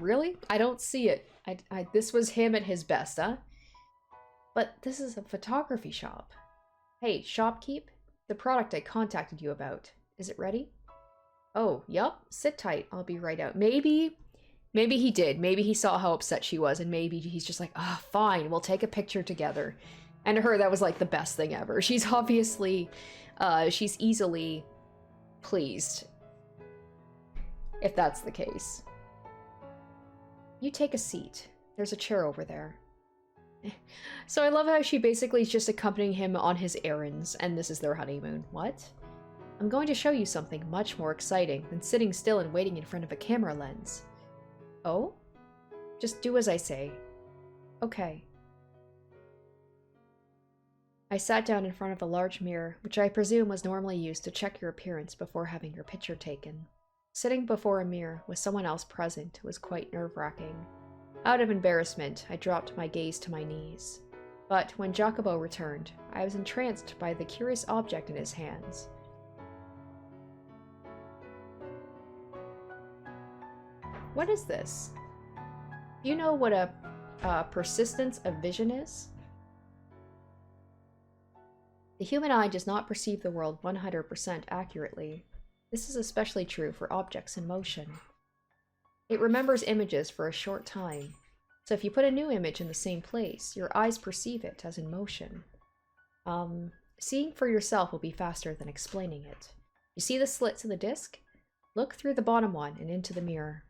really? I don't see it. This was him at his best, huh? But this is a photography shop. Hey, shopkeep, the product I contacted you about. Is it ready? Oh, yup. Sit tight. I'll be right out. Maybe he did. Maybe he saw how upset she was, and maybe he's just like, ah, fine, we'll take a picture together. And to her, that was like the best thing ever. She's obviously, she's easily pleased, if that's the case. You take a seat. There's a chair over there. So I love how she basically is just accompanying him on his errands, and this is their honeymoon. What? I'm going to show you something much more exciting than sitting still and waiting in front of a camera lens. Oh? Just do as I say. Okay. I sat down in front of a large mirror, which I presume was normally used to check your appearance before having your picture taken. Sitting before a mirror with someone else present was quite nerve-wracking. Out of embarrassment, I dropped my gaze to my knees. But when Jacopo returned, I was entranced by the curious object in his hands. What is this? Do you know what a persistence of vision is? The human eye does not perceive the world 100% accurately. This is especially true for objects in motion. It remembers images for a short time, so if you put a new image in the same place, your eyes perceive it as in motion. Seeing for yourself will be faster than explaining it. You see the slits in the disc? Look through the bottom one and into the mirror.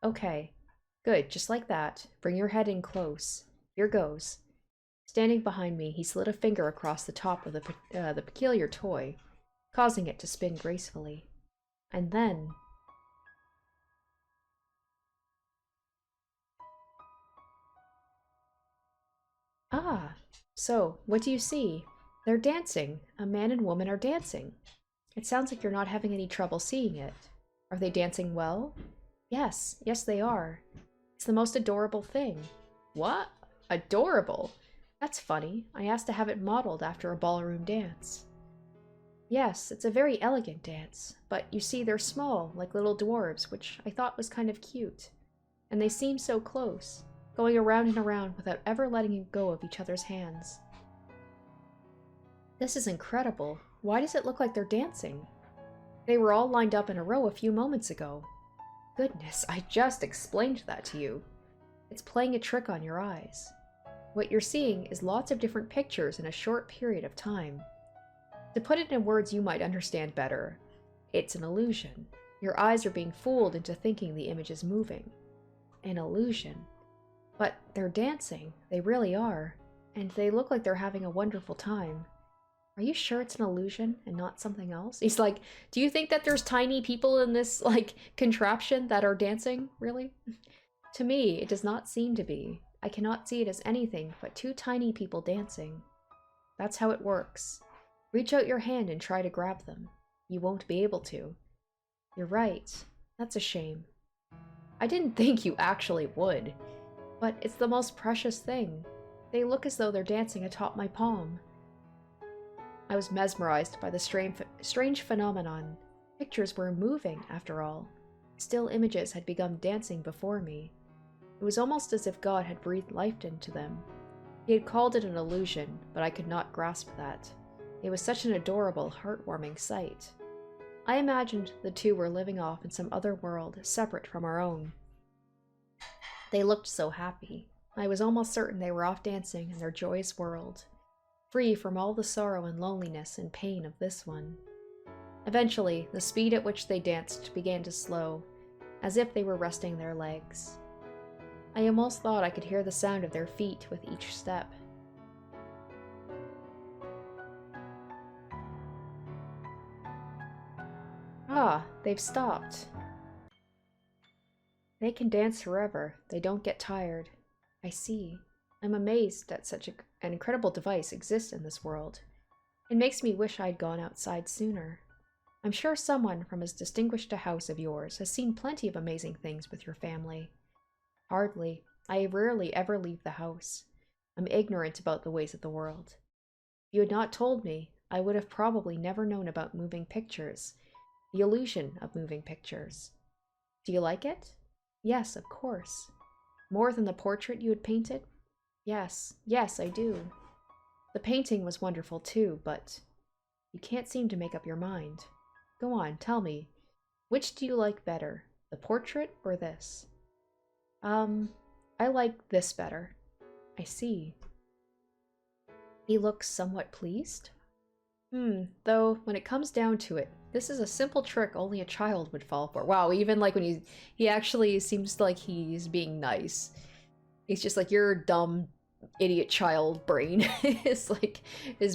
Okay, good, just like that. Bring your head in close. Here goes. Standing behind me, he slid a finger across the top of the peculiar toy, causing it to spin gracefully. And then... Ah, so, what do you see? They're dancing. A man and woman are dancing. It sounds like you're not having any trouble seeing it. Are they dancing well? Yes, they are. It's the most adorable thing. What? Adorable? That's funny. I asked to have it modeled after a ballroom dance. Yes, it's a very elegant dance, but you see they're small, like little dwarves, which I thought was kind of cute. And they seem so close, going around and around without ever letting go of each other's hands. This is incredible. Why does it look like they're dancing? They were all lined up in a row a few moments ago. Goodness, I just explained that to you. It's playing a trick on your eyes. What you're seeing is lots of different pictures in a short period of time. To put it in words you might understand better, it's an illusion. Your eyes are being fooled into thinking the image is moving. An illusion. But they're dancing. They really are. And they look like they're having a wonderful time. Are you sure it's an illusion and not something else? He's like, do you think that there's tiny people in this, like, contraption that are dancing? Really? To me, it does not seem to be. I cannot see it as anything but two tiny people dancing. That's how it works. Reach out your hand and try to grab them. You won't be able to. You're right. That's a shame. I didn't think you actually would. But it's the most precious thing. They look as though they're dancing atop my palm. I was mesmerized by the strange phenomenon. Pictures were moving, after all. Still images had begun dancing before me. It was almost as if God had breathed life into them. He had called it an illusion, but I could not grasp that. It was such an adorable, heartwarming sight. I imagined the two were living off in some other world, separate from our own. They looked so happy. I was almost certain they were off dancing in their joyous world, free from all the sorrow and loneliness and pain of this one. Eventually, the speed at which they danced began to slow, as if they were resting their legs. I almost thought I could hear the sound of their feet with each step. Ah, they've stopped. They can dance forever. They don't get tired. I see. I'm amazed that such an incredible device exists in this world. It makes me wish I'd gone outside sooner. I'm sure someone from as distinguished a house of yours has seen plenty of amazing things with your family. Hardly. I rarely ever leave the house. I'm ignorant about the ways of the world. If you had not told me, I would have probably never known about moving pictures. The illusion of moving pictures. Do you like it? Yes, of course. More than the portrait you had painted? Yes, I do. The painting was wonderful too, but you can't seem to make up your mind. Go on, tell me. Which do you like better, the portrait or this? I like this better. I see. He looks somewhat pleased? Though, when it comes down to it, this is a simple trick only a child would fall for. Wow, even like when he actually seems like he's being nice. He's just like, your dumb, idiot child brain is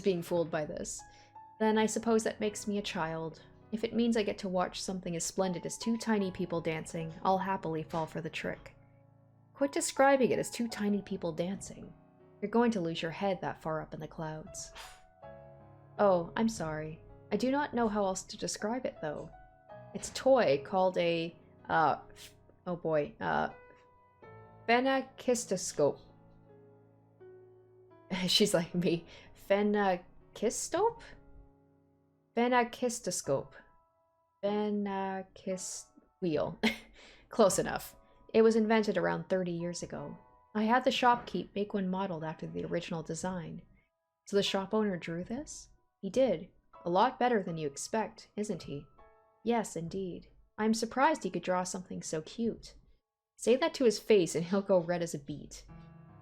being fooled by this. Then I suppose that makes me a child. If it means I get to watch something as splendid as two tiny people dancing, I'll happily fall for the trick. Quit describing it as two tiny people dancing. You're going to lose your head that far up in the clouds. Oh, I'm sorry. I do not know how else to describe it, though. It's a toy called a, phenakistoscope. She's like me. Phenakistoscope? Phenakistoscope. Wheel. Close enough. It was invented around 30 years ago. I had the shopkeep make one modeled after the original design. So the shop owner drew this? He did. A lot better than you expect, isn't he? Yes, indeed. I'm surprised he could draw something so cute. Say that to his face and he'll go red as a beet.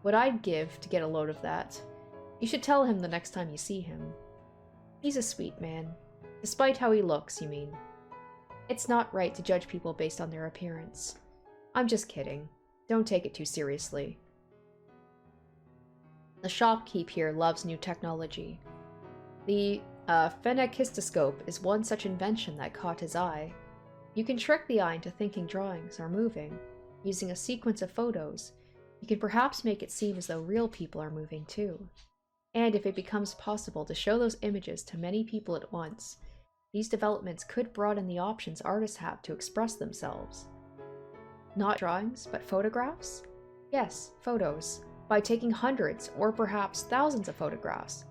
What I'd give to get a load of that. You should tell him the next time you see him. He's a sweet man. Despite how he looks, you mean. It's not right to judge people based on their appearance. I'm just kidding. Don't take it too seriously. The shopkeep here loves new technology. The phenakistoscope is one such invention that caught his eye. You can trick the eye into thinking drawings are moving. Using a sequence of photos, you can perhaps make it seem as though real people are moving too. And if it becomes possible to show those images to many people at once, these developments could broaden the options artists have to express themselves. Not drawings, but photographs? Yes, photos. By taking hundreds, or perhaps thousands of photographs,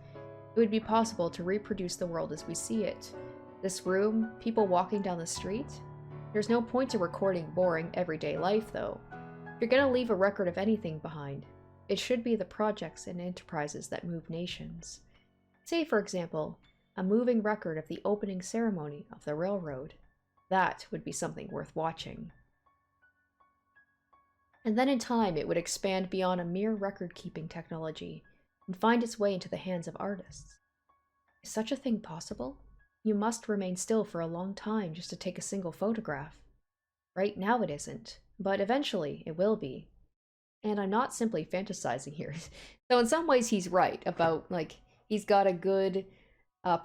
it would be possible to reproduce the world as we see it. This room, people walking down the street. There's no point to recording boring, everyday life, though. If you're gonna leave a record of anything behind, it should be the projects and enterprises that move nations. Say, for example, a moving record of the opening ceremony of the railroad. That would be something worth watching. And then in time, it would expand beyond a mere record-keeping technology and find its way into the hands of artists. Is such a thing possible? You must remain still for a long time just to take a single photograph. Right now it isn't, but eventually it will be. And I'm not simply fantasizing here. So in some ways he's right about, like, he's got a good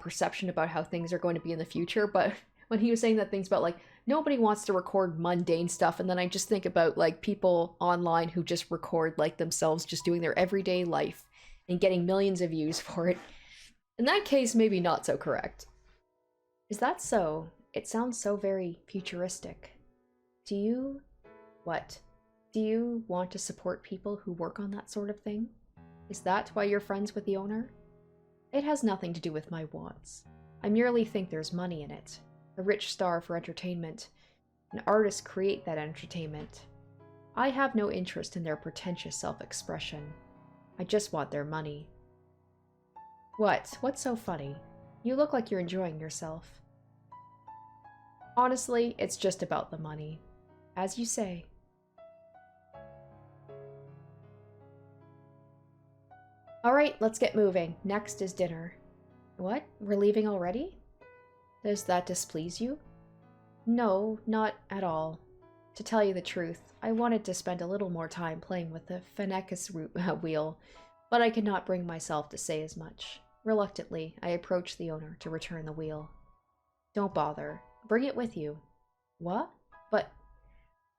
perception about how things are going to be in the future, but when he was saying that things about, like, nobody wants to record mundane stuff, and then I just think about, like, people online who just record, like, themselves just doing their everyday life and getting millions of views for it. In that case, maybe not so correct. Is that so? It sounds so very futuristic. Do you... what? Do you want to support people who work on that sort of thing? Is that why you're friends with the owner? It has nothing to do with my wants. I merely think there's money in it. A rich star for entertainment. An artist create that entertainment. I have no interest in their pretentious self-expression. I just want their money. What? What's so funny? You look like you're enjoying yourself. Honestly, it's just about the money. As you say. Alright, let's get moving. Next is dinner. What? We're leaving already? Does that displease you? No, not at all. To tell you the truth, I wanted to spend a little more time playing with the phenakistoscope wheel, but I could not bring myself to say as much. Reluctantly, I approached the owner to return the wheel. Don't bother. Bring it with you. What? But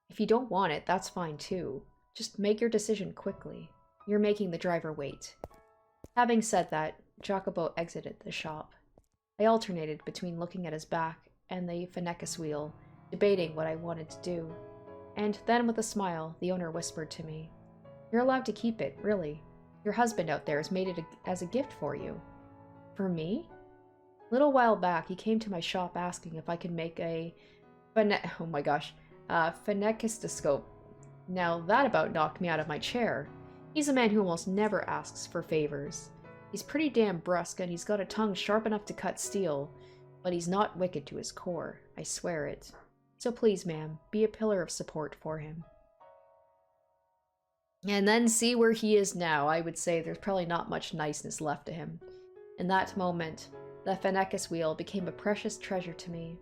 if you don't want it, that's fine too. Just make your decision quickly. You're making the driver wait. Having said that, Jacopo exited the shop. I alternated between looking at his back and the phenakistoscope wheel, debating what I wanted to do. And then with a smile, the owner whispered to me, "You're allowed to keep it, really. Your husband out there has made it as a gift for you." For me? A little while back, he came to my shop asking if I could make a phenakistoscope. Now that about knocked me out of my chair. He's a man who almost never asks for favors. He's pretty damn brusque, and he's got a tongue sharp enough to cut steel, but he's not wicked to his core, I swear it. So please, ma'am, be a pillar of support for him. And then see where he is now. I would say there's probably not much niceness left to him. In that moment, the phenakistoscope wheel became a precious treasure to me.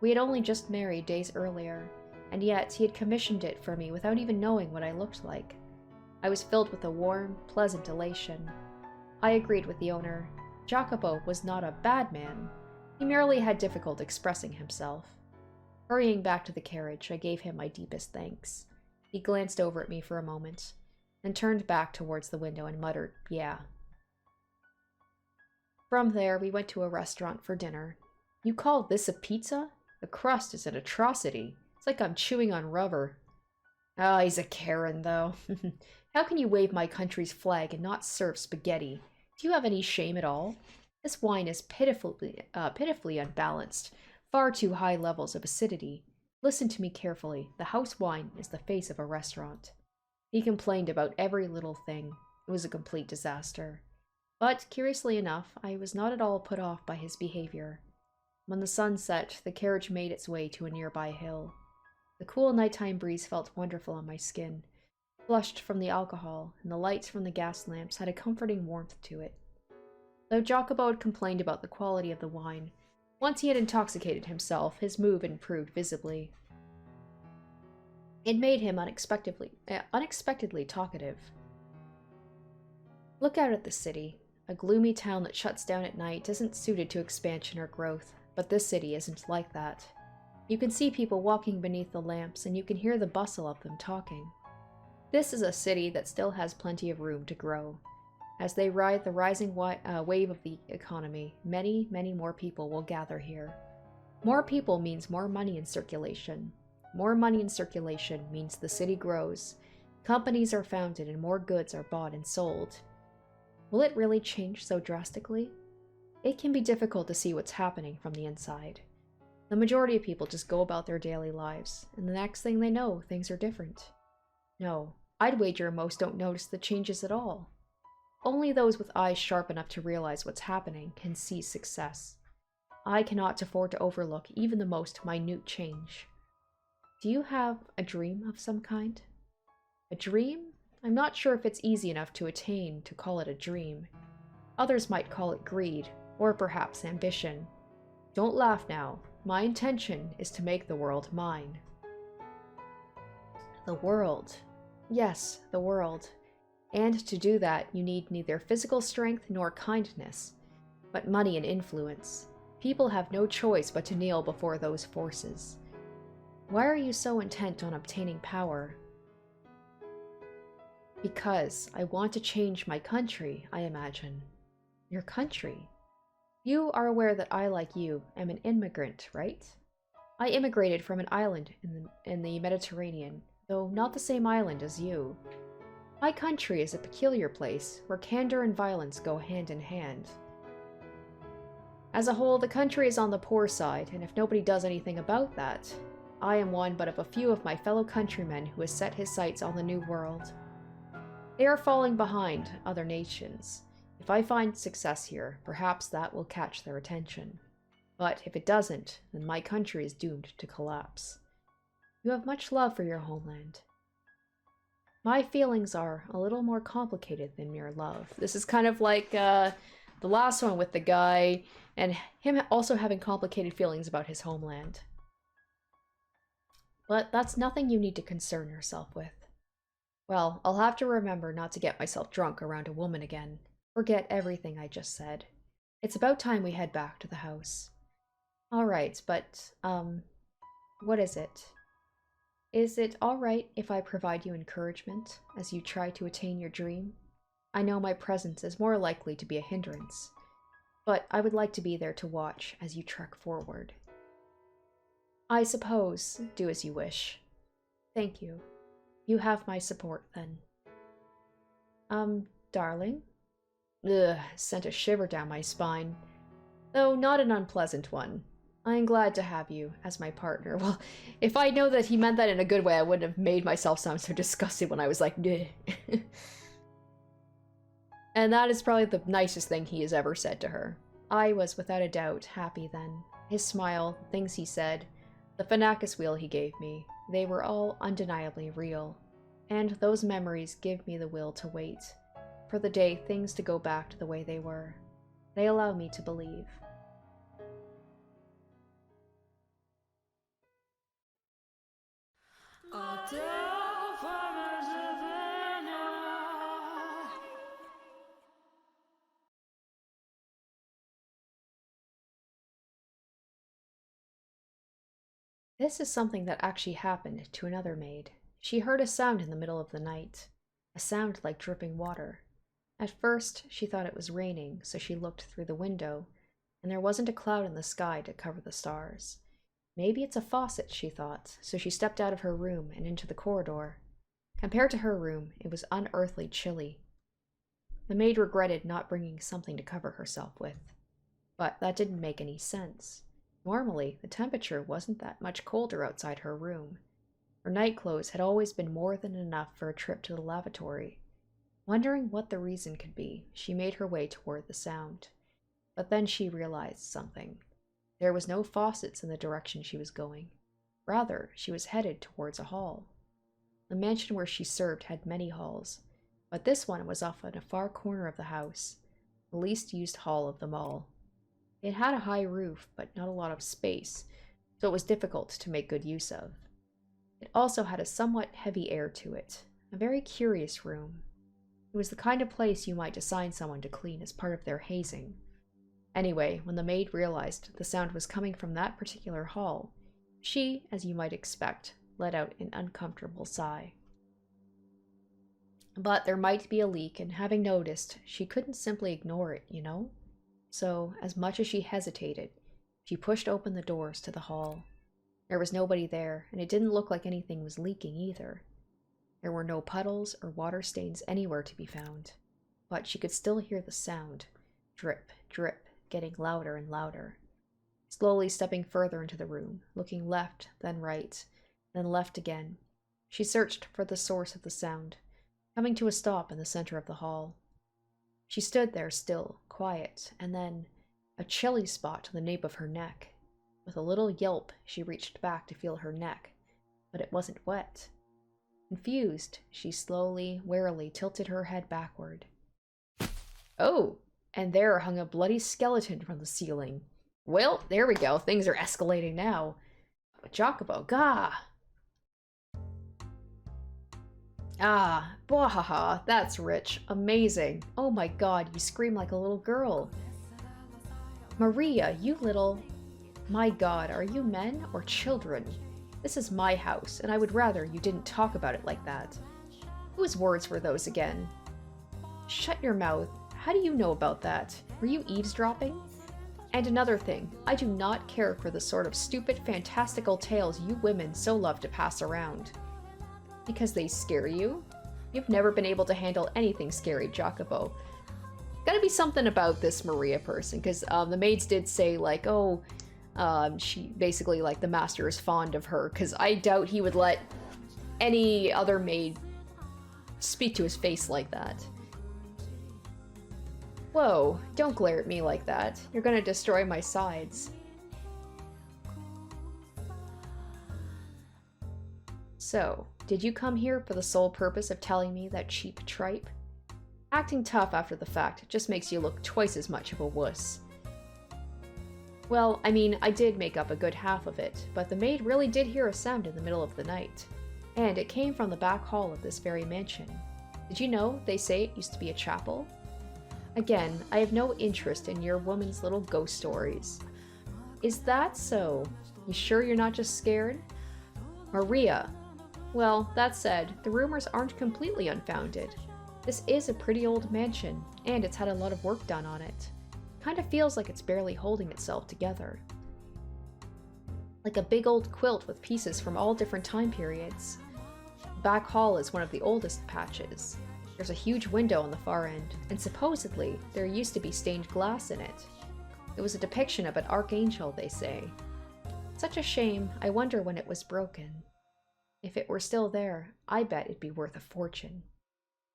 We had only just married days earlier, and yet he had commissioned it for me without even knowing what I looked like. I was filled with a warm, pleasant elation. I agreed with the owner. Jacopo was not a bad man. He merely had difficulty expressing himself. Hurrying back to the carriage, I gave him my deepest thanks. He glanced over at me for a moment, then turned back towards the window and muttered, "Yeah." From there, we went to a restaurant for dinner. You call this a pizza? The crust is an atrocity. It's like I'm chewing on rubber. Ah, he's a Karen, though. How can you wave my country's flag and not serve spaghetti? Do you have any shame at all? This wine is pitifully unbalanced. Far too high levels of acidity. Listen to me carefully. The house wine is the face of a restaurant. He complained about every little thing. It was a complete disaster. But, curiously enough, I was not at all put off by his behavior. When the sun set, the carriage made its way to a nearby hill. The cool nighttime breeze felt wonderful on my skin, flushed from the alcohol, and the lights from the gas lamps had a comforting warmth to it. Though Jacopo had complained about the quality of the wine, once he had intoxicated himself, his mood improved visibly. It made him unexpectedly talkative. Look out at the city. A gloomy town that shuts down at night isn't suited to expansion or growth, but this city isn't like that. You can see people walking beneath the lamps, and you can hear the bustle of them talking. This is a city that still has plenty of room to grow. As they ride the rising wave of the economy, many, many more people will gather here. More people means more money in circulation. More money in circulation means the city grows, companies are founded, and more goods are bought and sold. Will it really change so drastically? It can be difficult to see what's happening from the inside. The majority of people just go about their daily lives, and the next thing they know, things are different. No, I'd wager most don't notice the changes at all. Only those with eyes sharp enough to realize what's happening can see success. I cannot afford to overlook even the most minute change. Do you have a dream of some kind? A dream? I'm not sure if it's easy enough to attain to call it a dream. Others might call it greed, or perhaps ambition. Don't laugh now. My intention is to make the world mine. The world. Yes, the world. And to do that, you need neither physical strength nor kindness, but money and influence. People have no choice but to kneel before those forces. Why are you so intent on obtaining power? Because I want to change my country, I imagine. Your country? You are aware that I, like you, am an immigrant, right? I immigrated from an island in the Mediterranean, though not the same island as you. My country is a peculiar place, where candor and violence go hand in hand. As a whole, the country is on the poor side, and if nobody does anything about that, I am one but of a few of my fellow countrymen who has set his sights on the New World. They are falling behind other nations. If I find success here, perhaps that will catch their attention. But if it doesn't, then my country is doomed to collapse. You have much love for your homeland. My feelings are a little more complicated than mere love. This is kind of like the last one with the guy, and him also having complicated feelings about his homeland. But that's nothing you need to concern yourself with. Well, I'll have to remember not to get myself drunk around a woman again. Forget everything I just said. It's about time we head back to the house. Alright, but, what is it? Is it alright if I provide you encouragement as you try to attain your dream? I know my presence is more likely to be a hindrance, but I would like to be there to watch as you trek forward. I suppose, do as you wish. Thank you. You have my support, then. Darling? Ugh, sent a shiver down my spine. Though not an unpleasant one. I am glad to have you as my partner. Well, if I know that he meant that in a good way, I wouldn't have made myself sound so disgusted when I was like, "Bleh." And that is probably the nicest thing he has ever said to her. I was without a doubt happy then. His smile, the things he said, the phenakistoscope wheel he gave me, they were all undeniably real. And those memories give me the will to wait, for the day things to go back to the way they were. They allow me to believe. This is something that actually happened to another maid. She heard a sound in the middle of the night, a sound like dripping water. At first, she thought it was raining, so she looked through the window, and there wasn't a cloud in the sky to cover the stars. Maybe it's a faucet, she thought, so she stepped out of her room and into the corridor. Compared to her room, it was unearthly chilly. The maid regretted not bringing something to cover herself with. But that didn't make any sense. Normally, the temperature wasn't that much colder outside her room. Her night clothes had always been more than enough for a trip to the lavatory. Wondering what the reason could be, she made her way toward the sound. But then she realized something. There was no faucets in the direction she was going. Rather, she was headed towards a hall. The mansion where she served had many halls, but this one was off in a far corner of the house, the least used hall of them all. It had a high roof, but not a lot of space, so it was difficult to make good use of. It also had a somewhat heavy air to it, a very curious room. It was the kind of place you might assign someone to clean as part of their hazing. Anyway, when the maid realized the sound was coming from that particular hall, she, as you might expect, let out an uncomfortable sigh. But there might be a leak, and having noticed, she couldn't simply ignore it, you know? So, as much as she hesitated, she pushed open the doors to the hall. There was nobody there, and it didn't look like anything was leaking either. There were no puddles or water stains anywhere to be found, but she could still hear the sound, drip, drip, getting louder and louder. Slowly stepping further into the room, looking left, then right, then left again, she searched for the source of the sound, coming to a stop in the center of the hall. She stood there still, quiet, and then a chilly spot on the nape of her neck. With a little yelp, she reached back to feel her neck, but it wasn't wet. Confused, she slowly, warily tilted her head backward. Oh, and there hung a bloody skeleton from the ceiling. Well, there we go. Things are escalating now. Jacopo, gah! Ah, bwahaha, that's rich. Amazing. Oh my god, you scream like a little girl. Maria, you little... My god, are you men or children? This is my house, and I would rather you didn't talk about it like that. Whose words were those again? Shut your mouth. How do you know about that? Were you eavesdropping? And another thing, I do not care for the sort of stupid, fantastical tales you women so love to pass around. Because they scare you? You've never been able to handle anything scary, Jacopo. Gotta be something about this Maria person, because the maids did say, like, oh, she basically, like, the master is fond of her, because I doubt he would let any other maid speak to his face like that. Whoa, don't glare at me like that. You're gonna destroy my sides. So, did you come here for the sole purpose of telling me that cheap tripe? Acting tough after the fact just makes you look twice as much of a wuss. Well, I mean, I did make up a good half of it, but the maid really did hear a sound in the middle of the night. And it came from the back hall of this very mansion. Did you know they say it used to be a chapel? Again, I have no interest in your woman's little ghost stories. Is that so? You sure you're not just scared? Maria. Well, that said, the rumors aren't completely unfounded. This is a pretty old mansion, and it's had a lot of work done on it. Kind of feels like it's barely holding itself together. Like a big old quilt with pieces from all different time periods. The back hall is one of the oldest patches. There's a huge window on the far end, and supposedly there used to be stained glass in it. It was a depiction of an archangel, they say. Such a shame, I wonder when it was broken. If it were still there, I bet it'd be worth a fortune.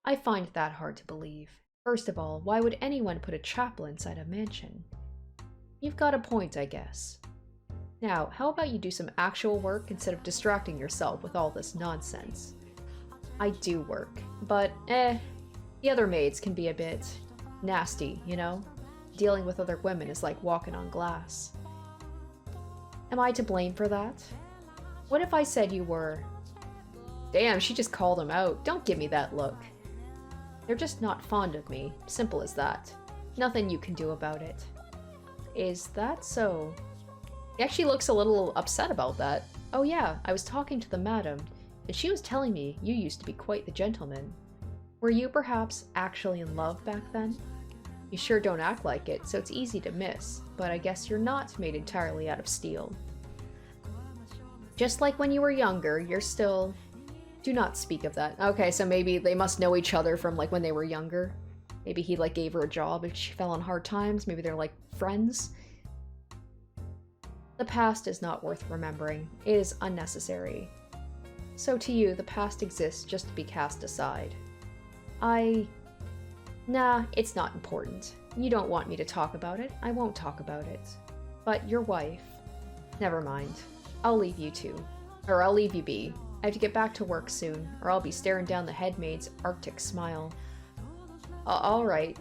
I find that hard to believe. First of all, why would anyone put a chapel inside a mansion? You've got a point, I guess. Now, how about you do some actual work instead of distracting yourself with all this nonsense? I do work, but the other maids can be a bit nasty, you know? Dealing with other women is like walking on glass. Am I to blame for that? What if I said you were... Damn, she just called him out. Don't give me that look. They're just not fond of me. Simple as that. Nothing you can do about it. Is that so? He actually looks a little upset about that. Oh yeah, I was talking to the madam, and she was telling me you used to be quite the gentleman. Were you perhaps actually in love back then? You sure don't act like it, so it's easy to miss, but I guess you're not made entirely out of steel. Just like when you were younger, you're still... Do not speak of that. Okay, so maybe they must know each other from, like, when they were younger. Maybe he, like, gave her a job if she fell on hard times. Maybe they're, like, friends. The past is not worth remembering. It is unnecessary. So to you, the past exists just to be cast aside. Nah, it's not important. You don't want me to talk about it. I won't talk about it. But your wife... Never mind. I'll leave you two. Or I'll leave you be. I have to get back to work soon, or I'll be staring down the head maid's arctic smile. Alright.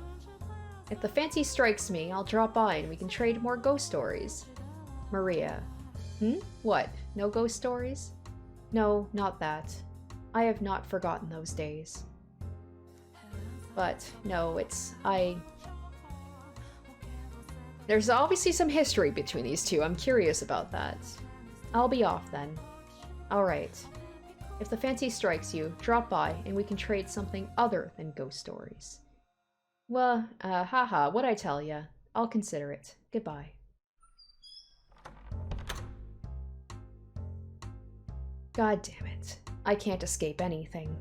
If the fancy strikes me, I'll drop by and we can trade more ghost stories. Maria. What? No ghost stories? No, not that. I have not forgotten those days. But, no, There's obviously some history between these two. I'm curious about that. I'll be off then. Alright. If the fancy strikes you, drop by and we can trade something other than ghost stories. Well, haha, what'd I tell ya? I'll consider it. Goodbye. God damn it. I can't escape anything.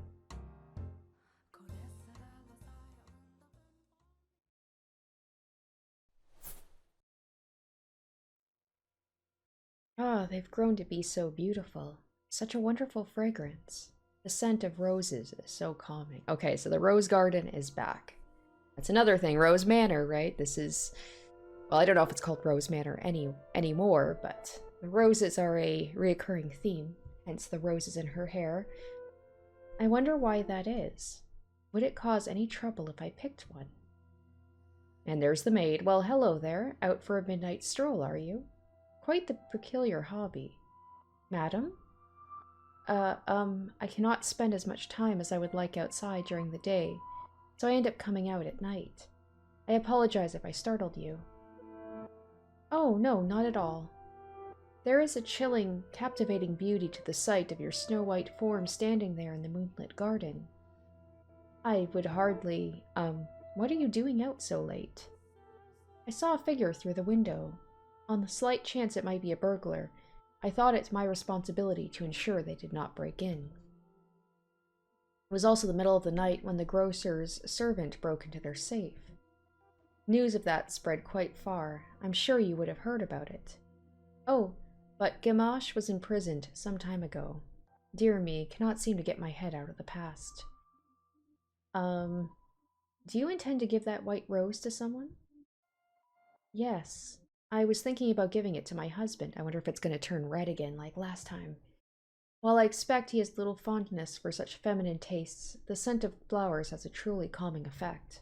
Ah, they've grown to be so beautiful. Such a wonderful fragrance. The scent of roses is so calming. Okay, so the rose garden is back. That's another thing, Rose Manor, right? This is... Well, I don't know if it's called Rose Manor anymore, but the roses are a reoccurring theme, hence the roses in her hair. I wonder why that is. Would it cause any trouble if I picked one? And there's the maid. Well, hello there. Out for a midnight stroll, are you? Quite the peculiar hobby. Madam? I cannot spend as much time as I would like outside during the day, so I end up coming out at night. I apologize if I startled you. Oh, no, not at all. There is a chilling, captivating beauty to the sight of your snow-white form standing there in the moonlit garden. I would hardly, what are you doing out so late? I saw a figure through the window. On the slight chance it might be a burglar, I thought it my responsibility to ensure they did not break in. It was also the middle of the night when the grocer's servant broke into their safe. News of that spread quite far. I'm sure you would have heard about it. Oh, but Gamache was imprisoned some time ago. Dear me, cannot seem to get my head out of the past. Do you intend to give that white rose to someone? Yes. I was thinking about giving it to my husband. I wonder if it's going to turn red again like last time. While I expect he has little fondness for such feminine tastes, the scent of flowers has a truly calming effect.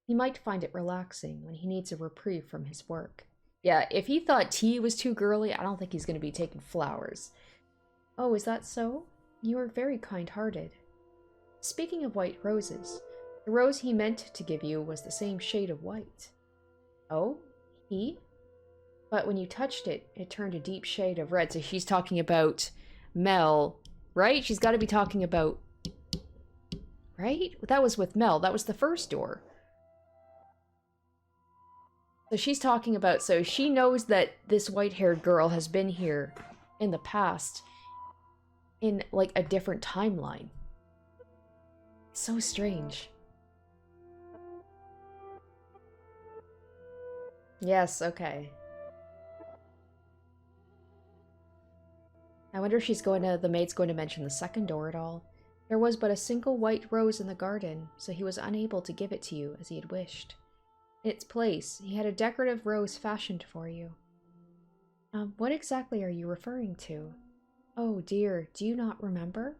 He might find it relaxing when he needs a reprieve from his work. Yeah, if he thought tea was too girly, I don't think he's going to be taking flowers. Oh, is that so? You are very kind-hearted. Speaking of white roses, the rose he meant to give you was the same shade of white. Oh? He? But when you touched it, it turned a deep shade of red. So she's talking about Mel, right? She's got to be talking about... Right? That was with Mel. That was the first door. So she's talking about... So she knows that this white-haired girl has been here in the past in, like, a different timeline. So strange. Yes, okay. I wonder if the maid's going to mention the second door at all. There was but a single white rose in the garden, so he was unable to give it to you as he had wished. In its place, he had a decorative rose fashioned for you. What exactly are you referring to? Oh dear, do you not remember?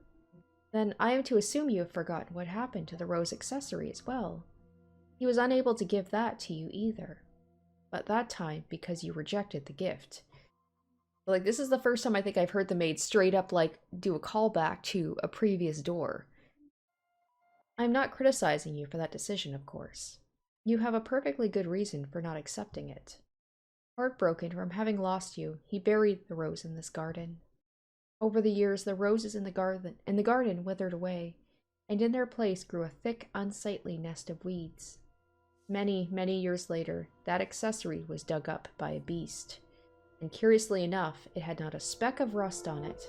Then I am to assume you have forgotten what happened to the rose accessory as well. He was unable to give that to you either. But that time, because you rejected the gift. Like, this is the first time I think I've heard the maid straight up, like, do a callback to a previous door. I'm not criticizing you for that decision, of course. You have a perfectly good reason for not accepting it. Heartbroken from having lost you, he buried the rose in this garden. Over the years, the roses in the garden withered away, and in their place grew a thick, unsightly nest of weeds. Many, many years later, that accessory was dug up by a beast. And curiously enough, it had not a speck of rust on it.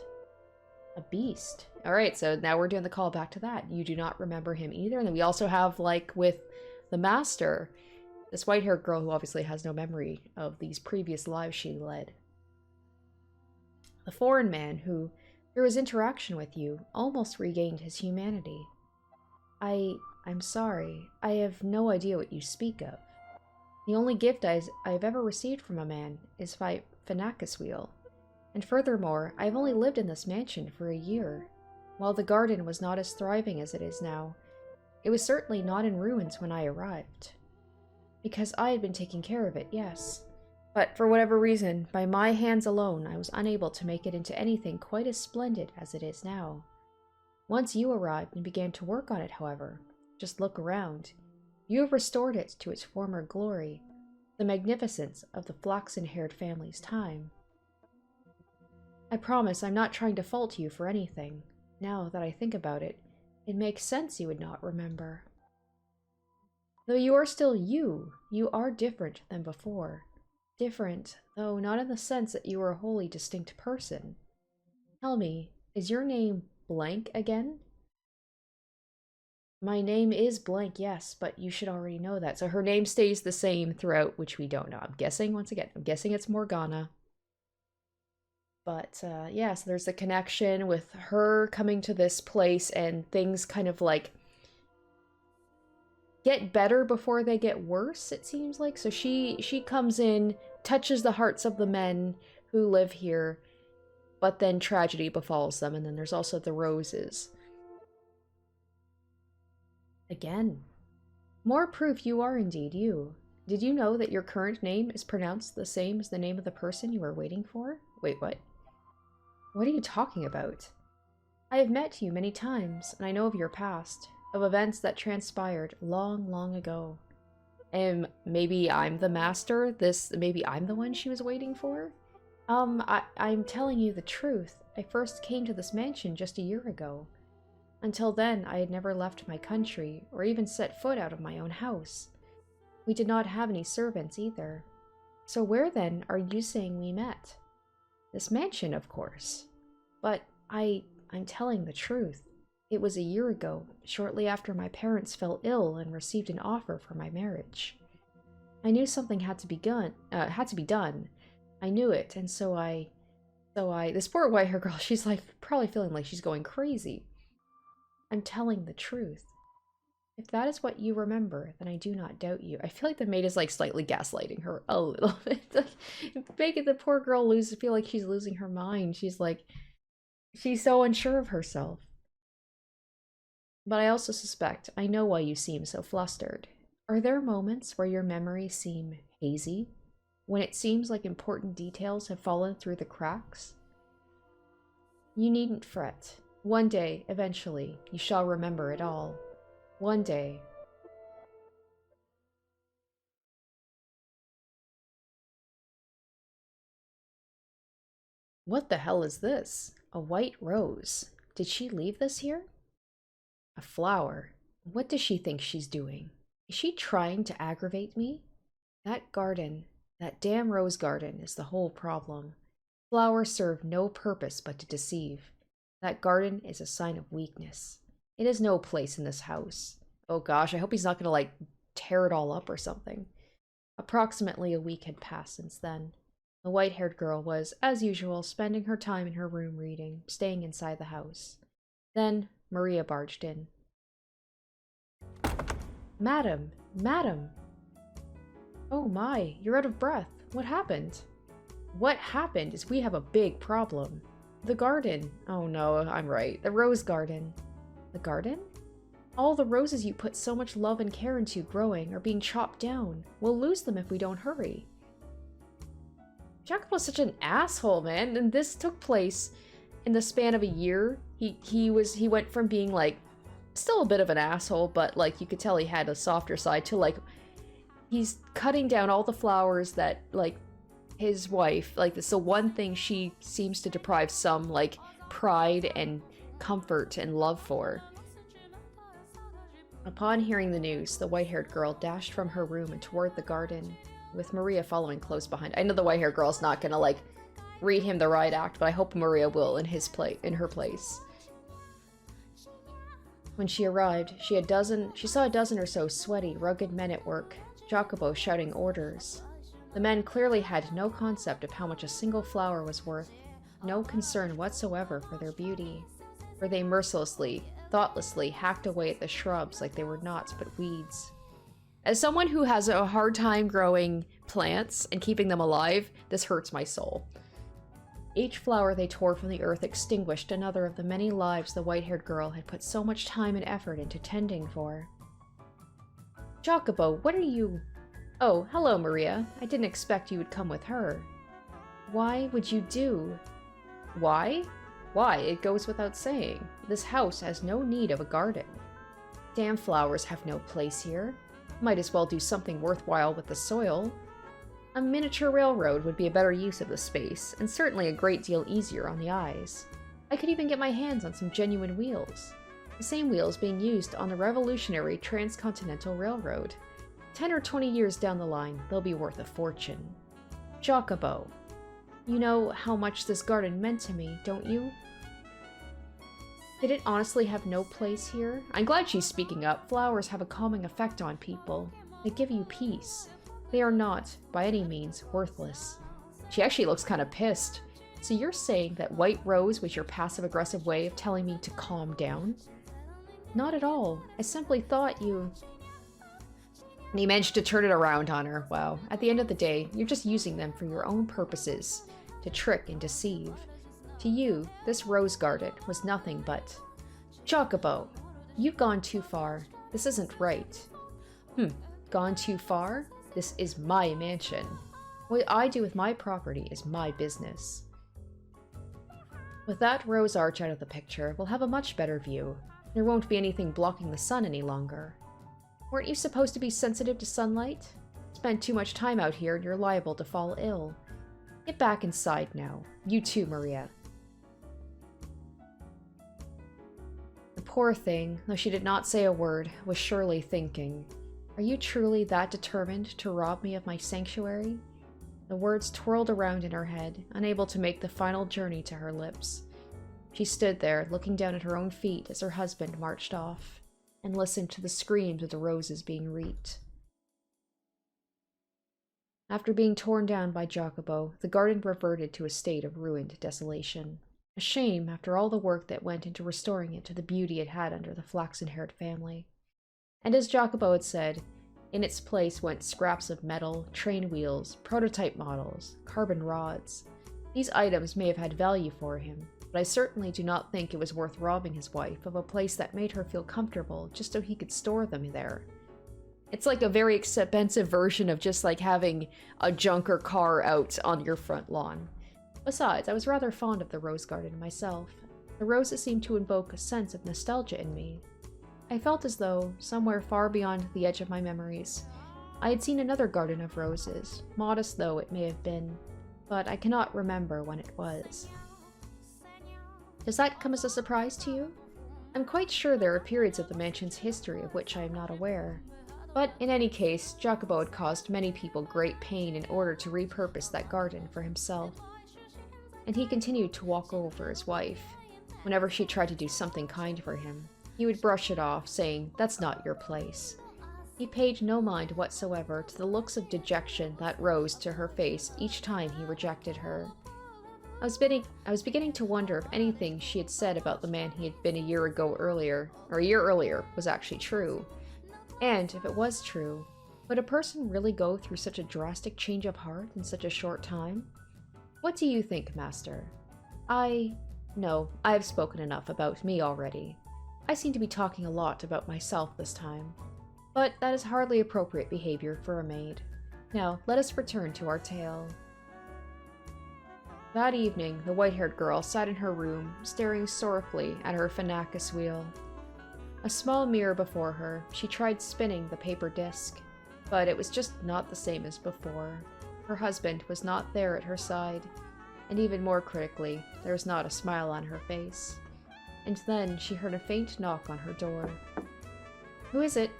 A beast. Alright, so now we're doing the call back to that. You do not remember him either. And then we also have, like, with the master, this white-haired girl who obviously has no memory of these previous lives she led. The foreign man who, through his interaction with you, almost regained his humanity. I'm sorry. I have no idea what you speak of. The only gift I've ever received from a man is my phenakistoscope. And furthermore, I've only lived in this mansion for a year. While the garden was not as thriving as it is now, it was certainly not in ruins when I arrived. Because I had been taking care of it, yes. But for whatever reason, by my hands alone, I was unable to make it into anything quite as splendid as it is now. Once you arrived and began to work on it, however, just look around. You have restored it to its former glory, the magnificence of the flaxen-haired family's time. I promise I'm not trying to fault you for anything. Now that I think about it, it makes sense you would not remember. Though you are still you are different than before. Different, though not in the sense that you are a wholly distinct person. Tell me, is your name blank again? My name is blank, yes, but you should already know that. So her name stays the same throughout, which we don't know. I'm guessing, once again, it's Morgana. But, yeah, so there's a connection with her coming to this place and things kind of, like, get better before they get worse, it seems like. So she comes in, touches the hearts of the men who live here, but then tragedy befalls them, and then there's also the roses. Again. More proof you are indeed you. Did you know that your current name is pronounced the same as the name of the person you were waiting for? Wait, what? What are you talking about? I have met you many times, and I know of your past, of events that transpired long, long ago. And maybe I'm the master? Maybe I'm the one she was waiting for? I'm telling you the truth. I first came to this mansion just a year ago. Until then, I had never left my country, or even set foot out of my own house. We did not have any servants either. So where then are you saying we met? This mansion, of course. But I'm telling the truth. It was a year ago, shortly after my parents fell ill and received an offer for my marriage. I knew something had to be done. I knew it, and this poor white-haired girl, she's like probably feeling like she's going crazy. I'm telling the truth. If that is what you remember, then I do not doubt you. I feel like the maid is like slightly gaslighting her a little bit. Like, making the poor girl feel like she's losing her mind. She's so unsure of herself. But I also suspect I know why you seem so flustered. Are there moments where your memories seem hazy? When it seems like important details have fallen through the cracks? You needn't fret. One day, eventually, you shall remember it all. One day. What the hell is this? A white rose. Did she leave this here? A flower. What does she think she's doing? Is she trying to aggravate me? That garden, that damn rose garden, is the whole problem. Flowers serve no purpose but to deceive. That garden is a sign of weakness. It has no place in this house. Oh gosh, I hope he's not gonna, like, tear it all up or something. Approximately a week had passed since then. The white-haired girl was, as usual, spending her time in her room reading, staying inside the house. Then, Maria barged in. Madam! Madam! Oh my, you're out of breath. What happened? What happened is we have a big problem. The garden. Oh no, I'm right. The rose garden. The garden? All the roses you put so much love and care into growing are being chopped down. We'll lose them if we don't hurry. Jacopo's such an asshole, man. And this took place in the span of a year. He went from being, like, still a bit of an asshole, but, like, you could tell he had a softer side to, like, he's cutting down all the flowers that, like, his wife, like, this is the one thing she seems to deprive some, like, pride and comfort and love for. Upon hearing the news, the white-haired girl dashed from her room and toward the garden, with Maria following close behind. I know the white-haired girl's not gonna, like, read him the right act, but I hope Maria will in her place. When she arrived, she saw a dozen or so sweaty, rugged men at work, Jacopo shouting orders. The men clearly had no concept of how much a single flower was worth, no concern whatsoever for their beauty, for they mercilessly, thoughtlessly hacked away at the shrubs like they were naught but weeds. As someone who has a hard time growing plants and keeping them alive, this hurts my soul. Each flower they tore from the earth extinguished another of the many lives the white-haired girl had put so much time and effort into tending for. Jacopo, what are you... Oh, hello, Maria. I didn't expect you would come with her. Why would you do... Why? Why, it goes without saying. This house has no need of a garden. Damn flowers have no place here. Might as well do something worthwhile with the soil. A miniature railroad would be a better use of the space, and certainly a great deal easier on the eyes. I could even get my hands on some genuine wheels. The same wheels being used on the revolutionary transcontinental railroad. 10 or 20 years down the line, they'll be worth a fortune. Jacopo. You know how much this garden meant to me, don't you? Did it honestly have no place here? I'm glad she's speaking up. Flowers have a calming effect on people. They give you peace. They are not, by any means, worthless. She actually looks kind of pissed. So you're saying that White Rose was your passive-aggressive way of telling me to calm down? Not at all. I simply thought you... And he managed to turn it around on her. Wow. At the end of the day, you're just using them for your own purposes. To trick and deceive. To you, this rose garden was nothing but... Jacopo, you've gone too far. This isn't right. Gone too far? This is my mansion. What I do with my property is my business. With that rose arch out of the picture, we'll have a much better view. There won't be anything blocking the sun any longer. Weren't you supposed to be sensitive to sunlight? Spend too much time out here and you're liable to fall ill. Get back inside now. You too, Maria. The poor thing, though she did not say a word, was surely thinking, "Are you truly that determined to rob me of my sanctuary?" The words twirled around in her head, unable to make the final journey to her lips. She stood there, looking down at her own feet as her husband marched off, and listened to the screams of the roses being reaped. After being torn down by Jacopo, the garden reverted to a state of ruined desolation. A shame after all the work that went into restoring it to the beauty it had under the flaxen-haired family. And as Jacopo had said, in its place went scraps of metal, train wheels, prototype models, carbon rods. These items may have had value for him, but I certainly do not think it was worth robbing his wife of a place that made her feel comfortable just so he could store them there. It's like a very expensive version of just like having a junker car out on your front lawn. Besides, I was rather fond of the rose garden myself. The roses seemed to invoke a sense of nostalgia in me. I felt as though, somewhere far beyond the edge of my memories, I had seen another garden of roses, modest though it may have been, but I cannot remember when it was. Does that come as a surprise to you? I'm quite sure there are periods of the mansion's history of which I am not aware. But in any case, Jacopo had caused many people great pain in order to repurpose that garden for himself. And he continued to walk over his wife. Whenever she tried to do something kind for him, he would brush it off, saying, "That's not your place." He paid no mind whatsoever to the looks of dejection that rose to her face each time he rejected her. I was beginning to wonder if anything she had said about the man he had been a year earlier, was actually true. And if it was true, would a person really go through such a drastic change of heart in such a short time? What do you think, Master? No, I have spoken enough about me already. I seem to be talking a lot about myself this time. But that is hardly appropriate behavior for a maid. Now, let us return to our tale. That evening, the white-haired girl sat in her room, staring sorrowfully at her phenakistoscope wheel. A small mirror before her, she tried spinning the paper disc, but it was just not the same as before. Her husband was not there at her side, and even more critically, there was not a smile on her face. And then she heard a faint knock on her door. "Who is it?"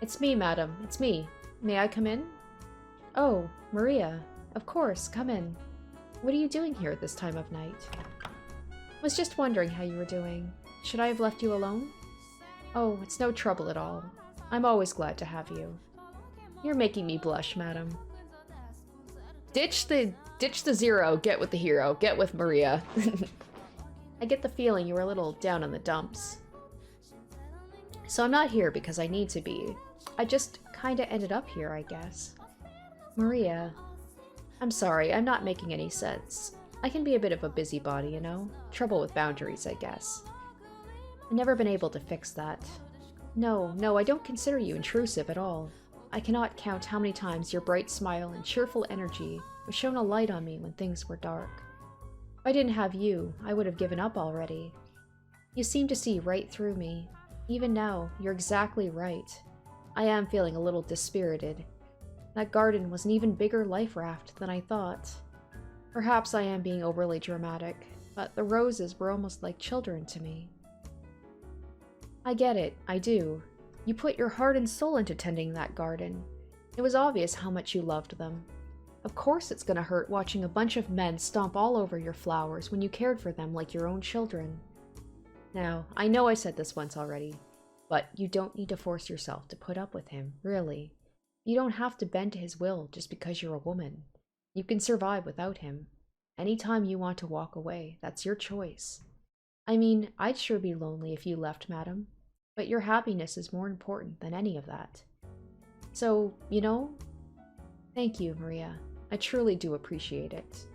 "It's me, madam, it's me. May I come in?" "Oh, Maria. Of course, come in. What are you doing here at this time of night?" "Was just wondering how you were doing. Should I have left you alone?" "Oh, it's no trouble at all. I'm always glad to have you." "You're making me blush, madam." Ditch the zero, get with the hero, get with Maria. I get the feeling you were a little down in the dumps. So I'm not here because I need to be. I just kinda ended up here, I guess. Maria. I'm sorry, I'm not making any sense. I can be a bit of a busybody, you know? Trouble with boundaries, I guess. I've never been able to fix that. No, I don't consider you intrusive at all. I cannot count how many times your bright smile and cheerful energy have shone a light on me when things were dark. If I didn't have you, I would have given up already. You seem to see right through me. Even now, you're exactly right. I am feeling a little dispirited. That garden was an even bigger life raft than I thought. Perhaps I am being overly dramatic, but the roses were almost like children to me. I get it, I do. You put your heart and soul into tending that garden. It was obvious how much you loved them. Of course it's gonna hurt watching a bunch of men stomp all over your flowers when you cared for them like your own children. Now, I know I said this once already, but you don't need to force yourself to put up with him, really. You don't have to bend to his will just because you're a woman. You can survive without him. Anytime you want to walk away, that's your choice. I mean, I'd sure be lonely if you left, madam. But your happiness is more important than any of that. So, you know, thank you, Maria. I truly do appreciate it.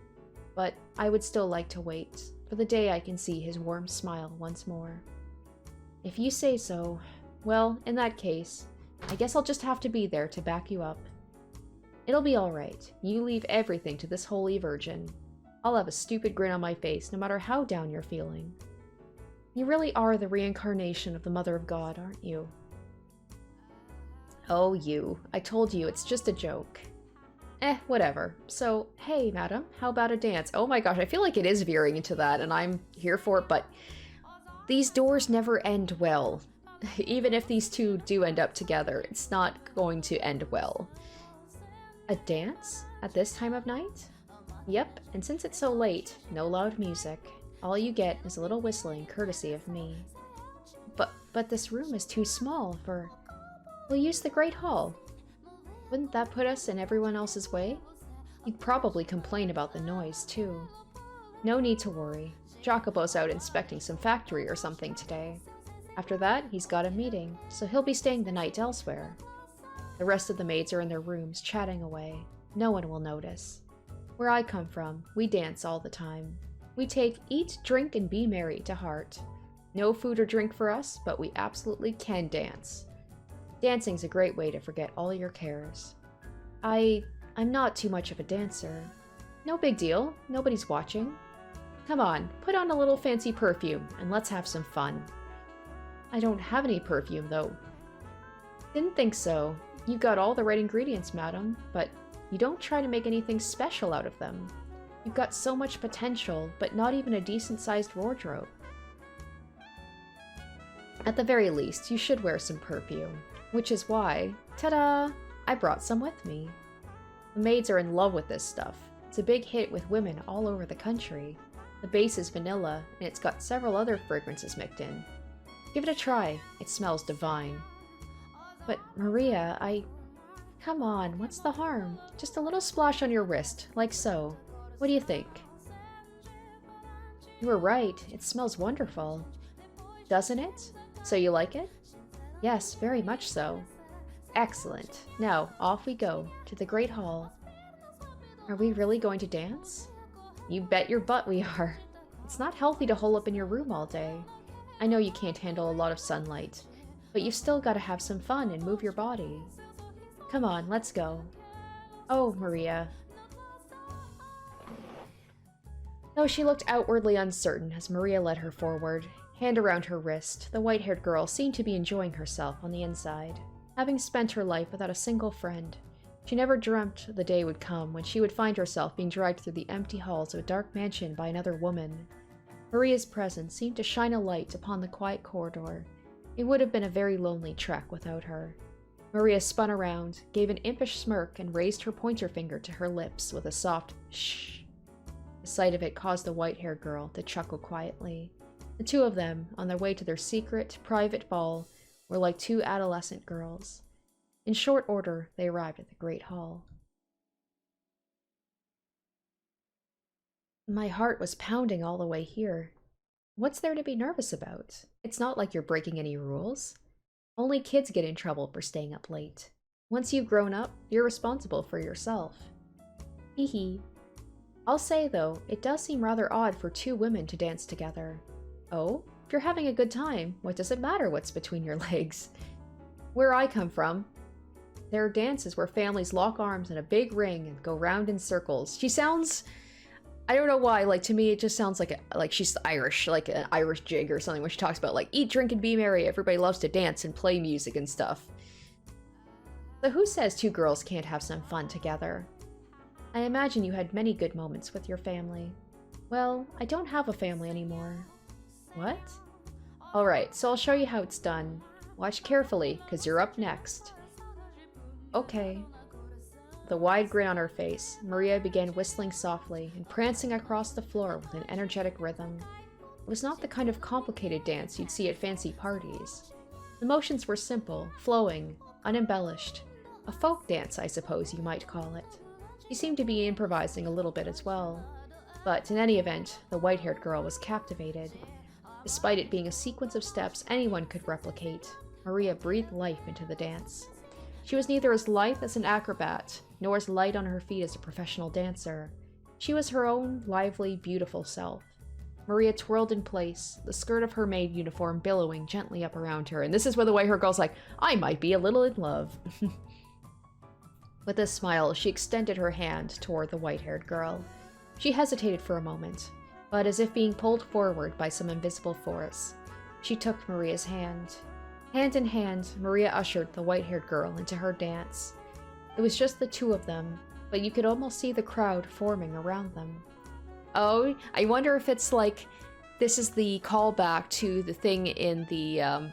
But I would still like to wait for the day I can see his warm smile once more. If you say so, well, in that case, I guess I'll just have to be there to back you up. It'll be alright. You leave everything to this holy virgin. I'll have a stupid grin on my face no matter how down you're feeling. You really are the reincarnation of the Mother of God, aren't you? Oh, you. I told you, it's just a joke. Whatever. So, hey, madam, how about a dance? Oh my gosh, I feel like it is veering into that, and I'm here for it, but these doors never end well. Even if these two do end up together, it's not going to end well. A dance? At this time of night? Yep, and since it's so late, no loud music. All you get is a little whistling, courtesy of me. But this room is too small for... We'll use the Great Hall. Wouldn't that put us in everyone else's way? You'd probably complain about the noise, too. No need to worry. Jacopo's out inspecting some factory or something today. After that, he's got a meeting, so he'll be staying the night elsewhere. The rest of the maids are in their rooms, chatting away. No one will notice. Where I come from, we dance all the time. We take eat, drink, and be merry to heart. No food or drink for us, but we absolutely can dance. Dancing's a great way to forget all your cares. I'm not too much of a dancer. No big deal, nobody's watching. Come on, put on a little fancy perfume, and let's have some fun. I don't have any perfume, though. Didn't think so. You've got all the right ingredients, madam, but you don't try to make anything special out of them. You've got so much potential, but not even a decent-sized wardrobe. At the very least, you should wear some perfume. Which is why, ta-da, I brought some with me. The maids are in love with this stuff. It's a big hit with women all over the country. The base is vanilla, and it's got several other fragrances mixed in. Give it a try. It smells divine. But, Maria, Come on, what's the harm? Just a little splash on your wrist, like so. What do you think? You were right. It smells wonderful. Doesn't it? So you like it? Yes, very much so. Excellent. Now, off we go, to the Great Hall. Are we really going to dance? You bet your butt we are. It's not healthy to hole up in your room all day. I know you can't handle a lot of sunlight, but you've still got to have some fun and move your body. Come on, let's go. Oh, Maria. Though she looked outwardly uncertain as Maria led her forward, hand around her wrist, the white-haired girl seemed to be enjoying herself on the inside. Having spent her life without a single friend, she never dreamt the day would come when she would find herself being dragged through the empty halls of a dark mansion by another woman. Maria's presence seemed to shine a light upon the quiet corridor. It would have been a very lonely trek without her. Maria spun around, gave an impish smirk, and raised her pointer finger to her lips with a soft shh. The sight of it caused the white-haired girl to chuckle quietly. The two of them, on their way to their secret, private ball, were like two adolescent girls. In short order, they arrived at the Great Hall. My heart was pounding all the way here. What's there to be nervous about? It's not like you're breaking any rules. Only kids get in trouble for staying up late. Once you've grown up, you're responsible for yourself. Hee hee. I'll say, though, it does seem rather odd for two women to dance together. Oh? If you're having a good time, what does it matter what's between your legs? Where I come from, there are dances where families lock arms in a big ring and go round in circles. She sounds... I don't know why, like, to me it just sounds like she's Irish, like an Irish jig or something, when she talks about, like, eat, drink, and be merry, everybody loves to dance and play music and stuff. So who says two girls can't have some fun together? I imagine you had many good moments with your family. Well, I don't have a family anymore. What? Alright, so I'll show you how it's done. Watch carefully, because you're up next. Okay. With a wide grin on her face, Maria began whistling softly and prancing across the floor with an energetic rhythm. It was not the kind of complicated dance you'd see at fancy parties. The motions were simple, flowing, unembellished. A folk dance, I suppose you might call it. She seemed to be improvising a little bit as well. But in any event, the white-haired girl was captivated. Despite it being a sequence of steps anyone could replicate, Maria breathed life into the dance. She was neither as lithe as an acrobat, nor as light on her feet as a professional dancer. She was her own lively, beautiful self. Maria twirled in place, the skirt of her maid uniform billowing gently up around her, and this is where the white-haired girl's like, I might be a little in love. With a smile, she extended her hand toward the white-haired girl. She hesitated for a moment, but as if being pulled forward by some invisible force, she took Maria's hand. Hand in hand, Maria ushered the white-haired girl into her dance. It was just the two of them, but you could almost see the crowd forming around them. Oh, I wonder if it's like, this is the callback to the thing in the,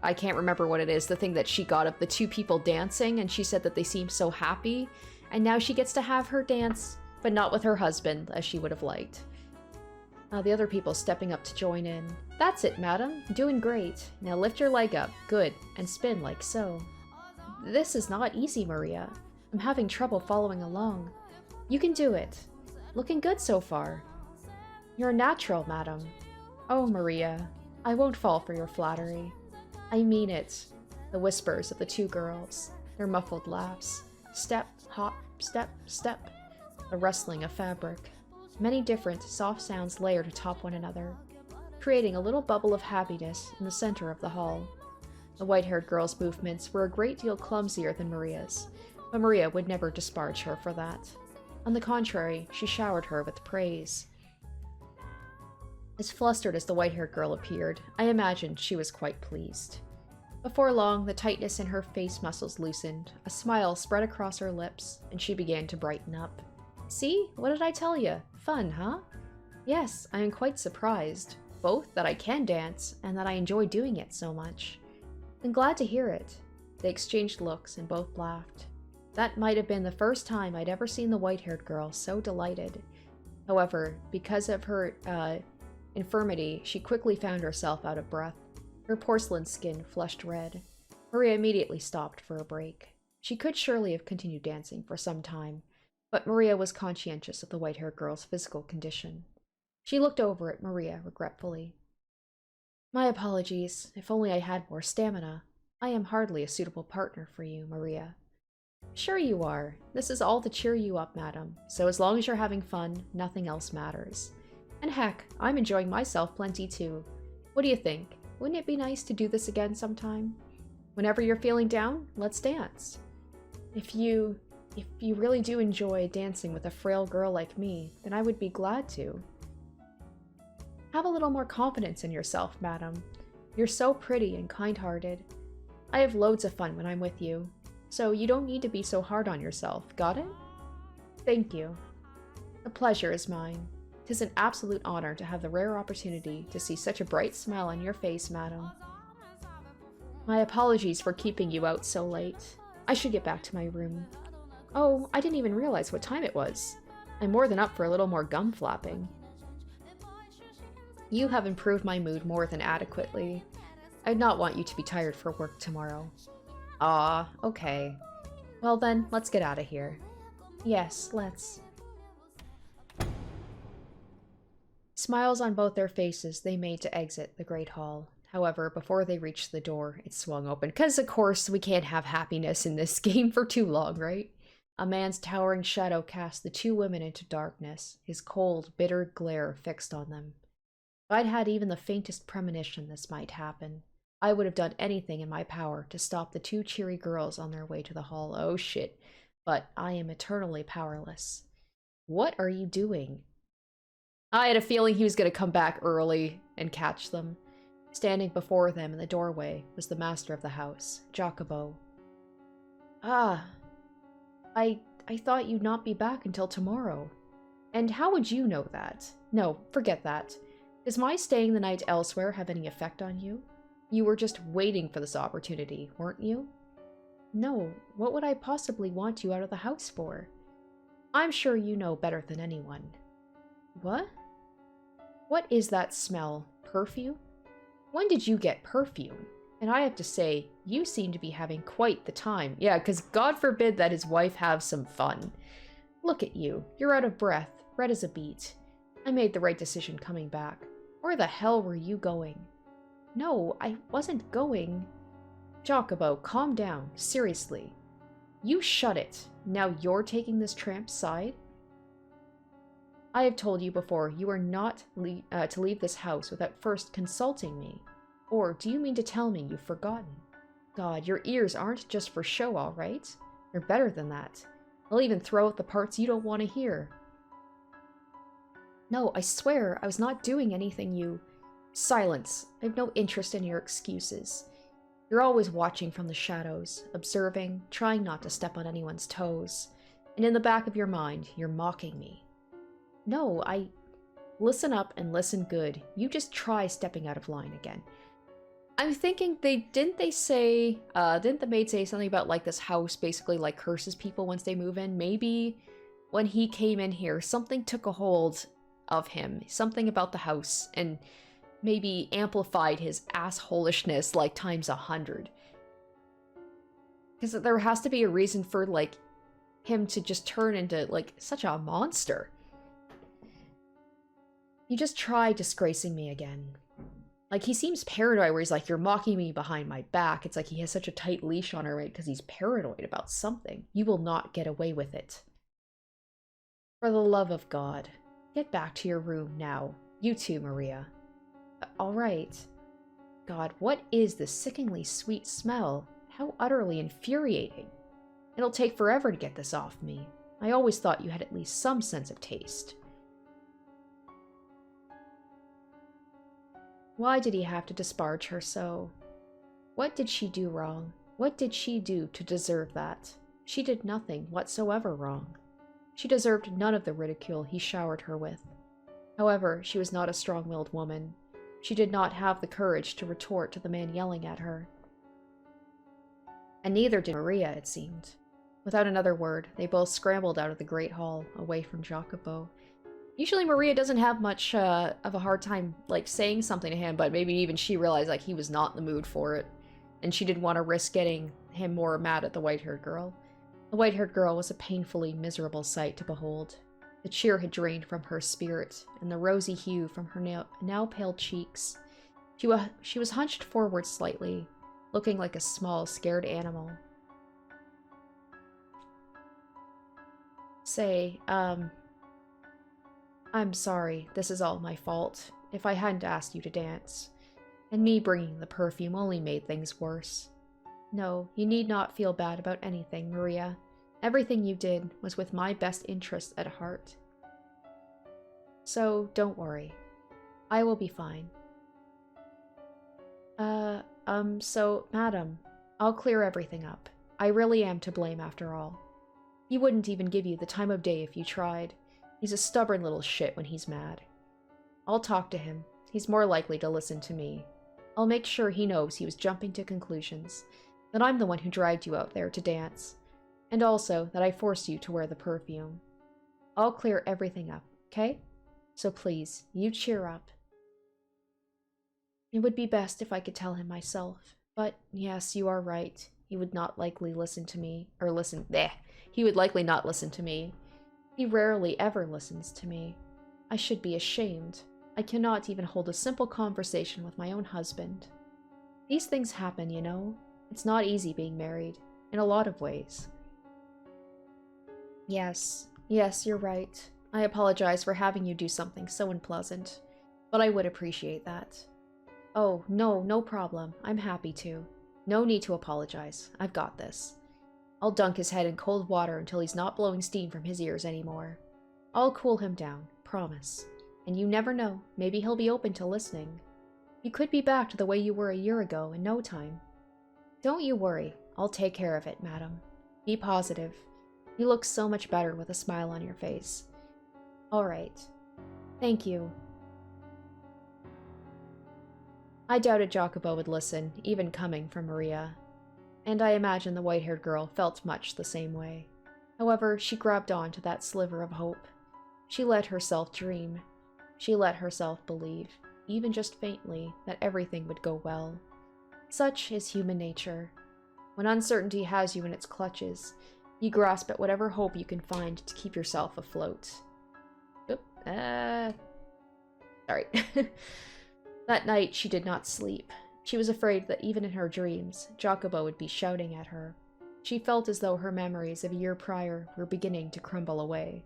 I can't remember what it is, the thing that she got of the two people dancing, and she said that they seemed so happy, and now she gets to have her dance, but not with her husband, as she would have liked. The other people stepping up to join in. That's it, madam. Doing great. Now lift your leg up. Good. And spin like so. This is not easy, Maria. I'm having trouble following along. You can do it. Looking good so far. You're a natural, madam. Oh, Maria. I won't fall for your flattery. I mean it. The whispers of the two girls. Their muffled laughs. Step, hop, step, step. The rustling of fabric. Many different, soft sounds layered atop one another, creating a little bubble of happiness in the center of the hall. The white-haired girl's movements were a great deal clumsier than Maria's, but Maria would never disparage her for that. On the contrary, she showered her with praise. As flustered as the white-haired girl appeared, I imagined she was quite pleased. Before long, the tightness in her face muscles loosened, a smile spread across her lips, and she began to brighten up. See? What did I tell you? Fun, huh? Yes, I am quite surprised, both that I can dance and that I enjoy doing it so much. I'm glad to hear it. They exchanged looks and both laughed. That might have been the first time I'd ever seen the white-haired girl so delighted. However, because of her infirmity, she quickly found herself out of breath. Her porcelain skin flushed red. Maria immediately stopped for a break. She could surely have continued dancing for some time, but Maria was conscientious of the white-haired girl's physical condition. She looked over at Maria regretfully. My apologies. If only I had more stamina. I am hardly a suitable partner for you, Maria. Sure you are. This is all to cheer you up, madam. So as long as you're having fun, nothing else matters. And heck, I'm enjoying myself plenty too. What do you think? Wouldn't it be nice to do this again sometime? Whenever you're feeling down, let's dance. If you really do enjoy dancing with a frail girl like me, then I would be glad to. Have a little more confidence in yourself, madam. You're so pretty and kind-hearted. I have loads of fun when I'm with you, so you don't need to be so hard on yourself, got it? Thank you. The pleasure is mine. 'Tis an absolute honor to have the rare opportunity to see such a bright smile on your face, madam. My apologies for keeping you out so late. I should get back to my room. Oh, I didn't even realize what time it was. I'm more than up for a little more gum flapping. You have improved my mood more than adequately. I'd not want you to be tired for work tomorrow. Ah, okay. Well then, let's get out of here. Yes, let's. Smiles on both their faces, they made to exit the great hall. However, before they reached the door, it swung open. Because, of course, we can't have happiness in this game for too long, right? A man's towering shadow cast the two women into darkness, his cold, bitter glare fixed on them. If I'd had even the faintest premonition this might happen, I would have done anything in my power to stop the two cheery girls on their way to the hall. Oh shit. But I am eternally powerless. What are you doing? I had a feeling he was going to come back early and catch them. Standing before them in the doorway was the master of the house, Jacopo. Ah, I thought you'd not be back until tomorrow. And how would you know that? No, forget that. Does my staying the night elsewhere have any effect on you? You were just waiting for this opportunity, weren't you? No, what would I possibly want you out of the house for? I'm sure you know better than anyone. What? What is that smell? Perfume? When did you get perfume? And I have to say, you seem to be having quite the time. Yeah, because God forbid that his wife have some fun. Look at you. You're out of breath, red as a beet. I made the right decision coming back. Where the hell were you going? No, I wasn't going. Jacopo, calm down. Seriously. You shut it. Now you're taking this tramp's side? I have told you before, you are not to leave this house without first consulting me. Or do you mean to tell me you've forgotten? God, your ears aren't just for show, all right? They're better than that. They'll even throw out the parts you don't want to hear. No, I swear, I was not doing anything you... Silence. I have no interest in your excuses. You're always watching from the shadows, observing, trying not to step on anyone's toes. And in the back of your mind, you're mocking me. No, Listen up and listen good. You just try stepping out of line again. I'm thinking didn't the maid say something about like this house basically like curses people once they move in? Maybe when he came in here, something took a hold of him. Something about the house and maybe amplified his assholishness like times 100. Because there has to be a reason for like him to just turn into like such a monster. You just try disgracing me again. Like, he seems paranoid where he's like, you're mocking me behind my back. It's like he has such a tight leash on her, right? Because he's paranoid about something. You will not get away with it. For the love of God, get back to your room now. You too, Maria. All right. God, what is this sickeningly sweet smell? How utterly infuriating. It'll take forever to get this off me. I always thought you had at least some sense of taste. Why did he have to disparage her so? What did she do wrong? What did she do to deserve that? She did nothing whatsoever wrong. She deserved none of the ridicule he showered her with. However, she was not a strong-willed woman. She did not have the courage to retort to the man yelling at her. And neither did Maria, it seemed. Without another word, they both scrambled out of the great hall, away from Jacopo. Usually Maria doesn't have much of a hard time, like, saying something to him, but maybe even she realized, like, he was not in the mood for it. And she didn't want to risk getting him more mad at the white-haired girl. The white-haired girl was a painfully miserable sight to behold. The cheer had drained from her spirit, and the rosy hue from her now pale cheeks. She was hunched forward slightly, looking like a small, scared animal. Say, I'm sorry, this is all my fault. If I hadn't asked you to dance. And me bringing the perfume only made things worse. No, you need not feel bad about anything, Maria. Everything you did was with my best interests at heart. So, don't worry. I will be fine. So, madam, I'll clear everything up. I really am to blame after all. He wouldn't even give you the time of day if you tried. He's a stubborn little shit when he's mad. I'll talk to him. He's more likely to listen to me. I'll make sure he knows he was jumping to conclusions, that I'm the one who dragged you out there to dance, and also that I forced you to wear the perfume. I'll clear everything up, okay? So please, you cheer up. It would be best if I could tell him myself, but yes, you are right. He would not likely listen to me, He would likely not listen to me. He rarely ever listens to me. I should be ashamed. I cannot even hold a simple conversation with my own husband. These things happen, you know. It's not easy being married, in a lot of ways. Yes, you're right. I apologize for having you do something so unpleasant, but I would appreciate that. Oh, no problem. I'm happy to. No need to apologize. I've got this. I'll dunk his head in cold water until he's not blowing steam from his ears anymore. I'll cool him down, promise. And you never know, maybe he'll be open to listening. You could be back to the way you were a year ago in no time. Don't you worry, I'll take care of it, madam. Be positive. You look so much better with a smile on your face. All right. Thank you. I doubted Jacopo would listen, even coming from Maria. And I imagine the white-haired girl felt much the same way. However, she grabbed on to that sliver of hope. She let herself dream. She let herself believe, even just faintly, that everything would go well. Such is human nature. When uncertainty has you in its clutches, you grasp at whatever hope you can find to keep yourself afloat. Sorry. That night, she did not sleep. She was afraid that even in her dreams, Jacopo would be shouting at her. She felt as though her memories of a year prior were beginning to crumble away.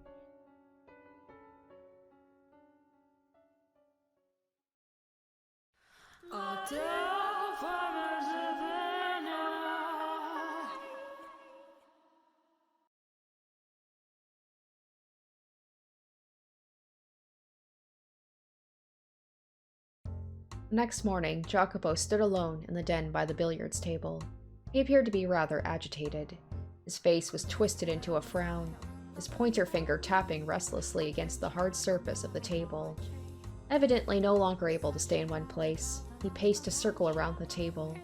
The next morning, Jacopo stood alone in the den by the billiards table. He appeared to be rather agitated. His face was twisted into a frown, his pointer finger tapping restlessly against the hard surface of the table. Evidently no longer able to stay in one place, he paced a circle around the table,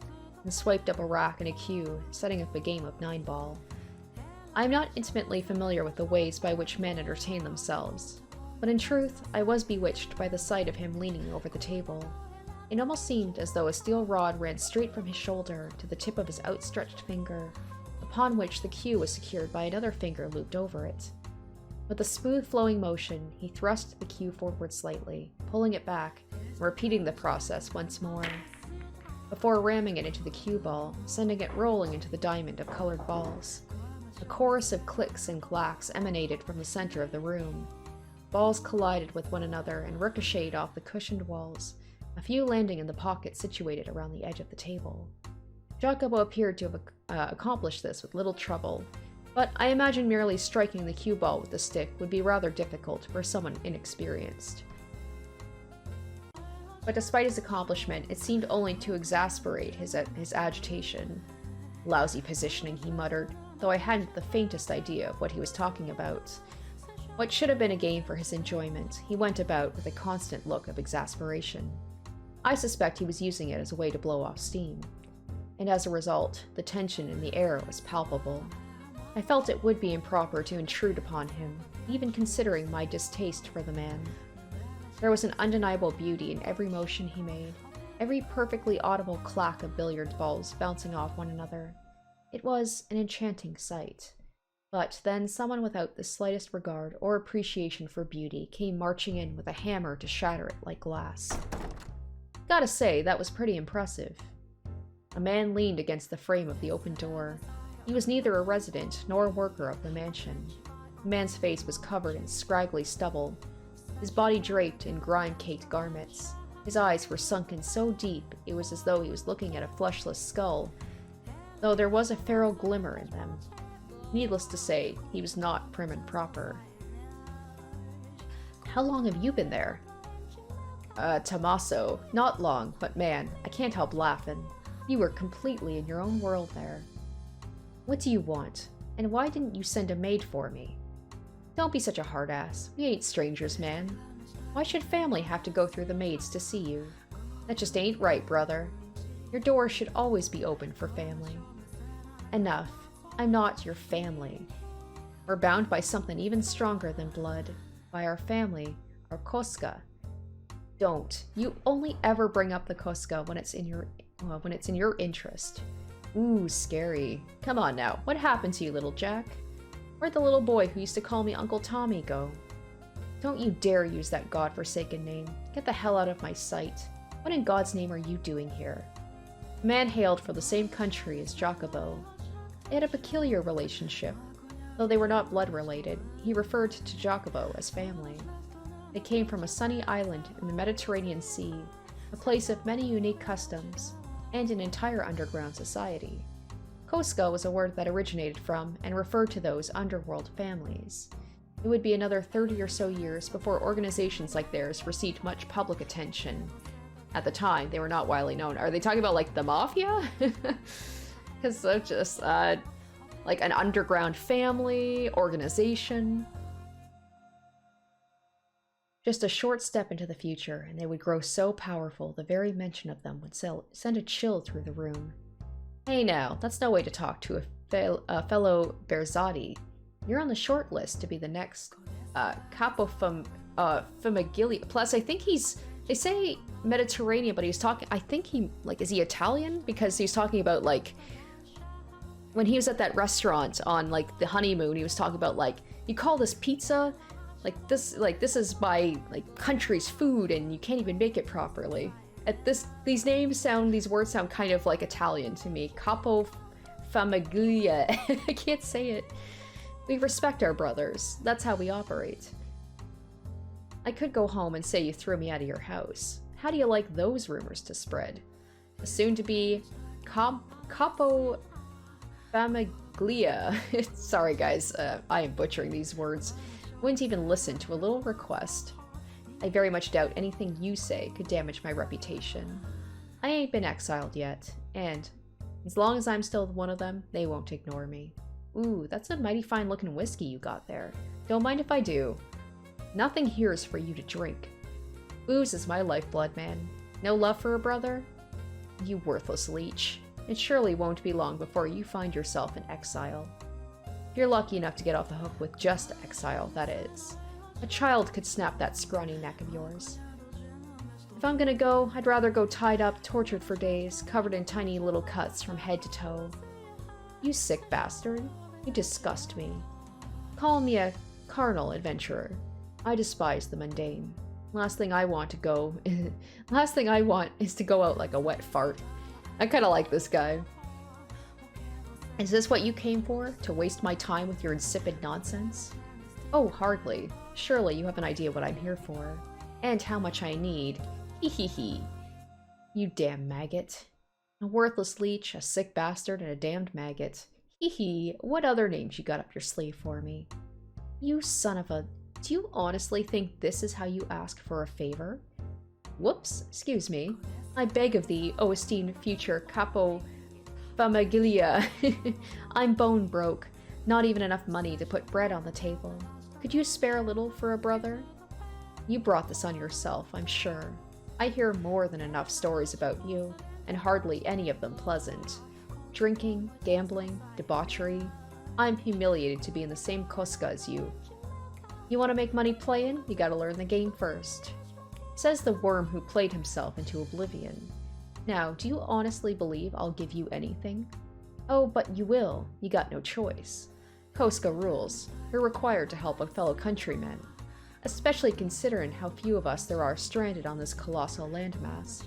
and swiped up a rack and a cue, setting up a game of 9-ball. I am not intimately familiar with the ways by which men entertain themselves, but in truth, I was bewitched by the sight of him leaning over the table. It almost seemed as though a steel rod ran straight from his shoulder to the tip of his outstretched finger, upon which the cue was secured by another finger looped over it. With a smooth flowing motion, he thrust the cue forward slightly, pulling it back, and repeating the process once more, before ramming it into the cue ball, sending it rolling into the diamond of colored balls. A chorus of clicks and clacks emanated from the center of the room. Balls collided with one another and ricocheted off the cushioned walls, a few landing in the pocket situated around the edge of the table. Jacopo appeared to have accomplished this with little trouble, but I imagine merely striking the cue ball with the stick would be rather difficult for someone inexperienced. But despite his accomplishment, it seemed only to exasperate his agitation. "Lousy positioning," he muttered, though I hadn't the faintest idea of what he was talking about. What should have been a game for his enjoyment, he went about with a constant look of exasperation. I suspect he was using it as a way to blow off steam, and as a result, the tension in the air was palpable. I felt it would be improper to intrude upon him, even considering my distaste for the man. There was an undeniable beauty in every motion he made, every perfectly audible clack of billiard balls bouncing off one another. It was an enchanting sight. But then someone without the slightest regard or appreciation for beauty came marching in with a hammer to shatter it like glass. Gotta say, that was pretty impressive. A man leaned against the frame of the open door. He was neither a resident nor a worker of the mansion. The man's face was covered in scraggly stubble, his body draped in grime-caked garments. His eyes were sunken so deep it was as though he was looking at a fleshless skull, though there was a feral glimmer in them. Needless to say, he was not prim and proper. "How long have you been there?" Tommaso. Not long, but man, I can't help laughing. You were completely in your own world there. What do you want? And why didn't you send a maid for me? Don't be such a hard ass. We ain't strangers, man. Why should family have to go through the maids to see you? That just ain't right, brother. Your door should always be open for family. Enough. I'm not your family. We're bound by something even stronger than blood. By our family, our koska. Don't. You only ever bring up the koska when it's in your interest. Ooh, scary. Come on now. What happened to you, little Jack? Where'd the little boy who used to call me Uncle Tommy go? Don't you dare use that godforsaken name. Get the hell out of my sight. What in God's name are you doing here? The man hailed from the same country as Jacopo. They had a peculiar relationship. Though they were not blood-related, he referred to Jacopo as family. They came from a sunny island in the Mediterranean Sea, a place of many unique customs, and an entire underground society. Koska was a word that originated from and referred to those underworld families. It would be another 30 or so years before organizations like theirs received much public attention. At the time, they were not widely known. Are they talking about, like, the mafia? Because they're just, like, an underground family, organization. Just a short step into the future, and they would grow so powerful the very mention of them would send a chill through the room. Hey now, that's no way to talk to a fellow Berzati. You're on the short list to be the next capo famiglia. Plus, I think they say Mediterranean, but he's talking, I think is he Italian? Because he's talking about, like, when he was at that restaurant on, like, the honeymoon, he was talking about, like, you call this pizza? This is my, like, country's food, and you can't even make it properly. These words sound kind of like Italian to me. Capo famiglia. I can't say it. We respect our brothers. That's how we operate. I could go home and say you threw me out of your house. How do you like those rumors to spread? The soon-to-be Capo famiglia. Sorry guys, I am butchering these words. Wouldn't even listen to a little request. I very much doubt anything you say could damage my reputation. I ain't been exiled yet, and as long as I'm still one of them, they won't ignore me. Ooh, that's a mighty fine looking whiskey you got there. Don't mind if I do. Nothing here is for you to drink. Booze is my lifeblood, man. No love for a brother? You worthless leech. It surely won't be long before you find yourself in exile. If you're lucky enough to get off the hook with just exile, that is. A child could snap that scrawny neck of yours. If I'm gonna go, I'd rather go tied up, tortured for days, covered in tiny little cuts from head to toe. You sick bastard. You disgust me. Call me a carnal adventurer. I despise the mundane. Last thing I want is to go out like a wet fart. I kinda like this guy. Is this what you came for? To waste my time with your insipid nonsense? Oh, hardly. Surely you have an idea what I'm here for. And how much I need. Hee hee hee. You damn maggot. A worthless leech, a sick bastard, and a damned maggot. Hee hee. What other names you got up your sleeve for me? You son of a... Do you honestly think this is how you ask for a favor? Whoops, excuse me. I beg of thee, O esteemed future capo famiglia. I'm bone broke. Not even enough money to put bread on the table. Could you spare a little for a brother? You brought this on yourself, I'm sure. I hear more than enough stories about you, and hardly any of them pleasant. Drinking, gambling, debauchery. I'm humiliated to be in the same koska as you. You want to make money playing? You gotta learn the game first. Says the worm who played himself into oblivion. Now, do you honestly believe I'll give you anything? Oh, but you will. You got no choice. Koska rules. You're required to help a fellow countryman. Especially considering how few of us there are stranded on this colossal landmass.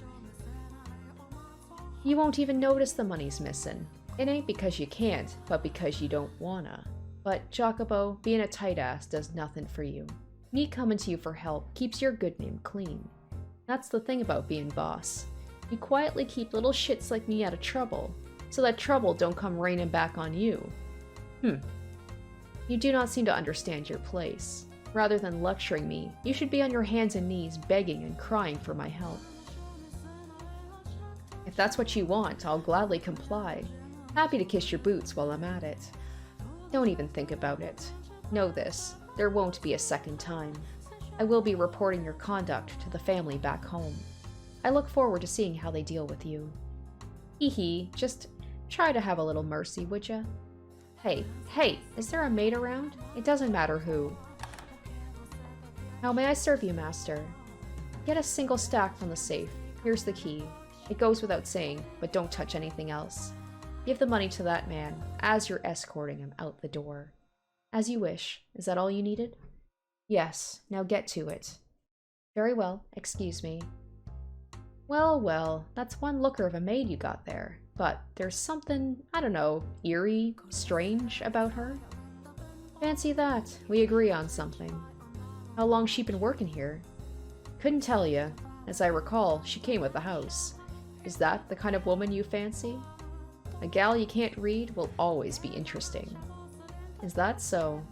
You won't even notice the money's missing. It ain't because you can't, but because you don't wanna. But, Jacopo, being a tight ass does nothing for you. Me coming to you for help keeps your good name clean. That's the thing about being boss. You quietly keep little shits like me out of trouble, so that trouble don't come raining back on you. You do not seem to understand your place. Rather than lecturing me, you should be on your hands and knees begging and crying for my help. If that's what you want, I'll gladly comply. Happy to kiss your boots while I'm at it. Don't even think about it. Know this, there won't be a second time. I will be reporting your conduct to the family back home. I look forward to seeing how they deal with you. Hee hee, just try to have a little mercy, would ya? Hey, is there a maid around? It doesn't matter who. How may I serve you, master? Get a single stack from the safe. Here's the key. It goes without saying, but don't touch anything else. Give the money to that man, as you're escorting him out the door. As you wish. Is that all you needed? Yes, now get to it. Very well, excuse me. Well, that's one looker of a maid you got there. But there's something, I don't know, eerie, strange about her? Fancy that. We agree on something. How long's she been working here? Couldn't tell ya. As I recall, she came with the house. Is that the kind of woman you fancy? A gal you can't read will always be interesting. Is that so?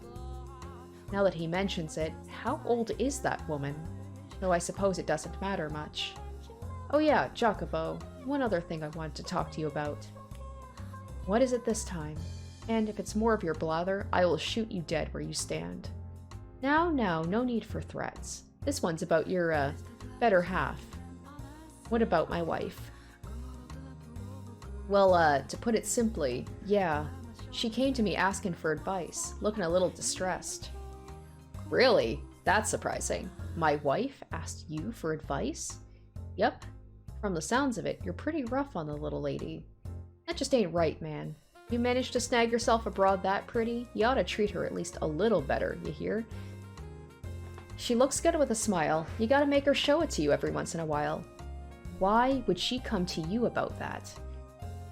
Now that he mentions it, how old is that woman? Though I suppose it doesn't matter much. Oh yeah, Jacopo, one other thing I wanted to talk to you about. What is it this time? And if it's more of your blather, I will shoot you dead where you stand. Now, no need for threats. This one's about your, better half. What about my wife? Well, to put it simply, yeah. She came to me asking for advice, looking a little distressed. Really? That's surprising. My wife asked you for advice? Yep. From the sounds of it, you're pretty rough on the little lady. That just ain't right, man. You managed to snag yourself a broad that pretty, you ought to treat her at least a little better, you hear? She looks good with a smile. You gotta make her show it to you every once in a while. Why would she come to you about that?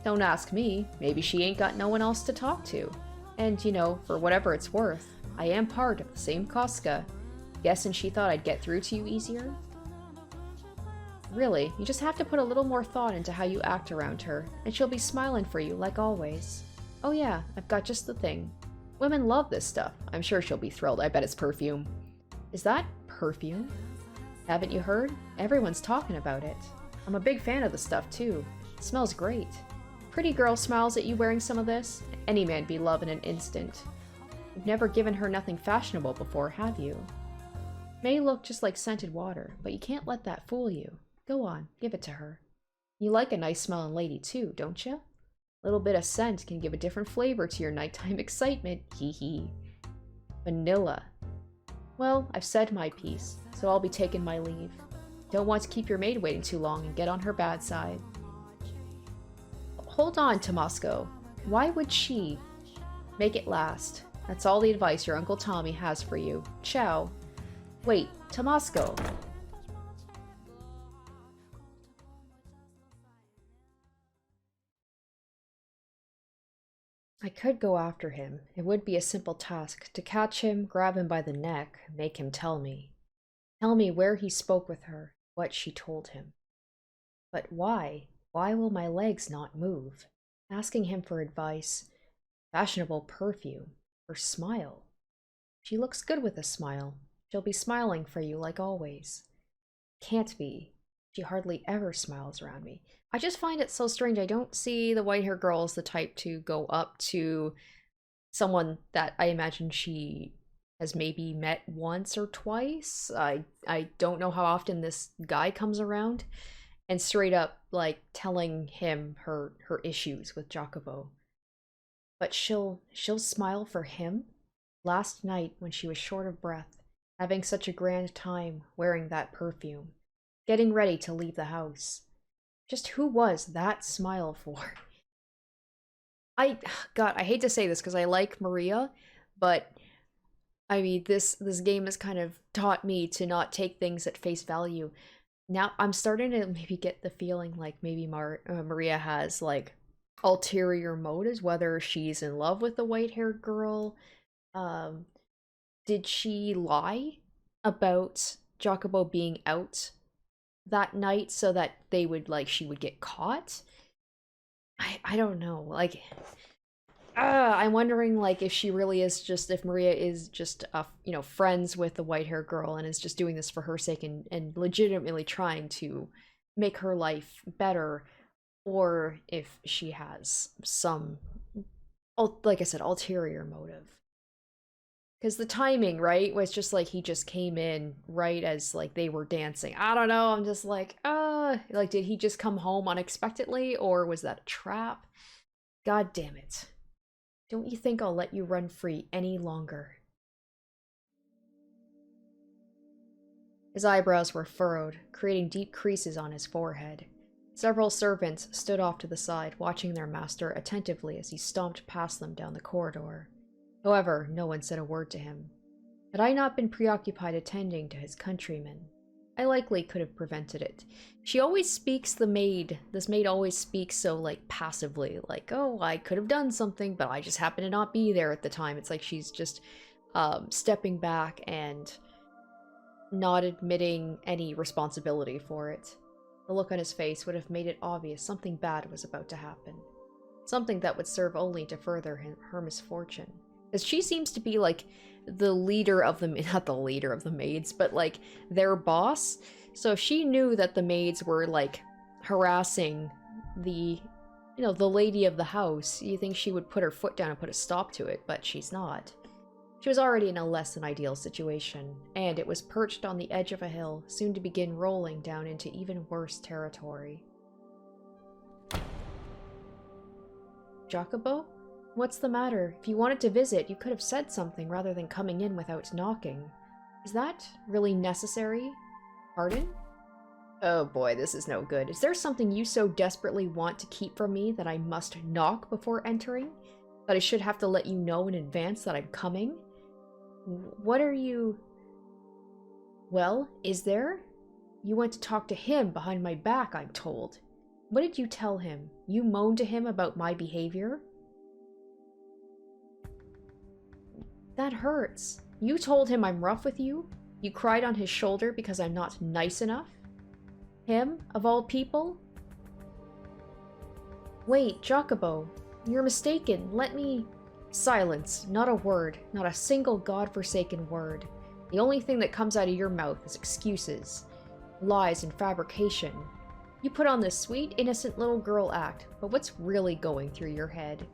Don't ask me. Maybe she ain't got no one else to talk to. And, you know, for whatever it's worth, I am part of the same Koska. Guessing she thought I'd get through to you easier? Really, you just have to put a little more thought into how you act around her, and she'll be smiling for you like always. Oh yeah, I've got just the thing. Women love this stuff. I'm sure she'll be thrilled. I bet it's perfume. Is that perfume? Haven't you heard? Everyone's talking about it. I'm a big fan of the stuff, too. It smells great. Pretty girl smiles at you wearing some of this. Any man'd be love in an instant. You've never given her nothing fashionable before, have you? May look just like scented water, but you can't let that fool you. Go on, give it to her. You like a nice smelling lady, too, don't you? A little bit of scent can give a different flavor to your nighttime excitement. Hee hee. Vanilla. Well, I've said my piece, so I'll be taking my leave. Don't want to keep your maid waiting too long and get on her bad side. Hold on, Tomasco. Why would she? Make it last. That's all the advice your Uncle Tommy has for you. Ciao. Wait, Tomasco. I could go after him. It would be a simple task to catch him, grab him by the neck, make him tell me. Tell me where he spoke with her, what she told him. But why? Why will my legs not move? Asking him for advice, fashionable perfume, her smile. She looks good with a smile. She'll be smiling for you like always. Can't be. She hardly ever smiles around me. I just find it so strange. I don't see the white-haired girl as the type to go up to someone that I imagine she has maybe met once or twice. I don't know how often this guy comes around and straight up like telling him her issues with Jacopo. But she'll smile for him. Last night when she was short of breath, having such a grand time wearing that perfume, getting ready to leave the house. Just who was that smile for? God, I hate to say this because I like Maria, but I mean, this game has kind of taught me to not take things at face value. Now I'm starting to maybe get the feeling like maybe Maria has like ulterior motives, whether she's in love with the white-haired girl. Did she lie about Jacopo being out that night so that they would she would get caught? I don't know. Like, I'm wondering if she really is just, if Maria is just friends with the white-haired girl and is just doing this for her sake and legitimately trying to make her life better, or if she has some, like I said, ulterior motive. Because the timing, right, was just he just came in right as they were dancing. I don't know, I'm just did he just come home unexpectedly, or was that a trap? God damn it. Don't you think I'll let you run free any longer? His eyebrows were furrowed, creating deep creases on his forehead. Several servants stood off to the side, watching their master attentively as he stomped past them down the corridor. However, no one said a word to him. Had I not been preoccupied attending to his countrymen, I likely could have prevented it. She always speaks, this maid always speaks so, passively, oh, I could have done something, but I just happened to not be there at the time. It's like she's just, stepping back and not admitting any responsibility for it. The look on his face would have made it obvious something bad was about to happen. Something that would serve only to further her misfortune. Because she seems to be, the leader of the, not the leader of the maids, but, their boss. So if she knew that the maids were, harassing the, the lady of the house, you think she would put her foot down and put a stop to it, but she's not. She was already in a less than ideal situation, and it was perched on the edge of a hill, soon to begin rolling down into even worse territory. Jacopo? What's the matter? If you wanted to visit, you could have said something rather than coming in without knocking. Is that really necessary? Pardon? Oh boy, this is no good. Is there something you so desperately want to keep from me that I must knock before entering? That I should have to let you know in advance that I'm coming? What are you... Well, is there? You went to talk to him behind my back, I'm told. What did you tell him? You moaned to him about my behavior? That hurts. You told him I'm rough with you? You cried on his shoulder because I'm not nice enough? Him, of all people? Wait, Jacopo. You're mistaken. Let me... Silence. Not a word. Not a single godforsaken word. The only thing that comes out of your mouth is excuses. lies and fabrication. You put on this sweet, innocent little girl act, but what's really going through your head?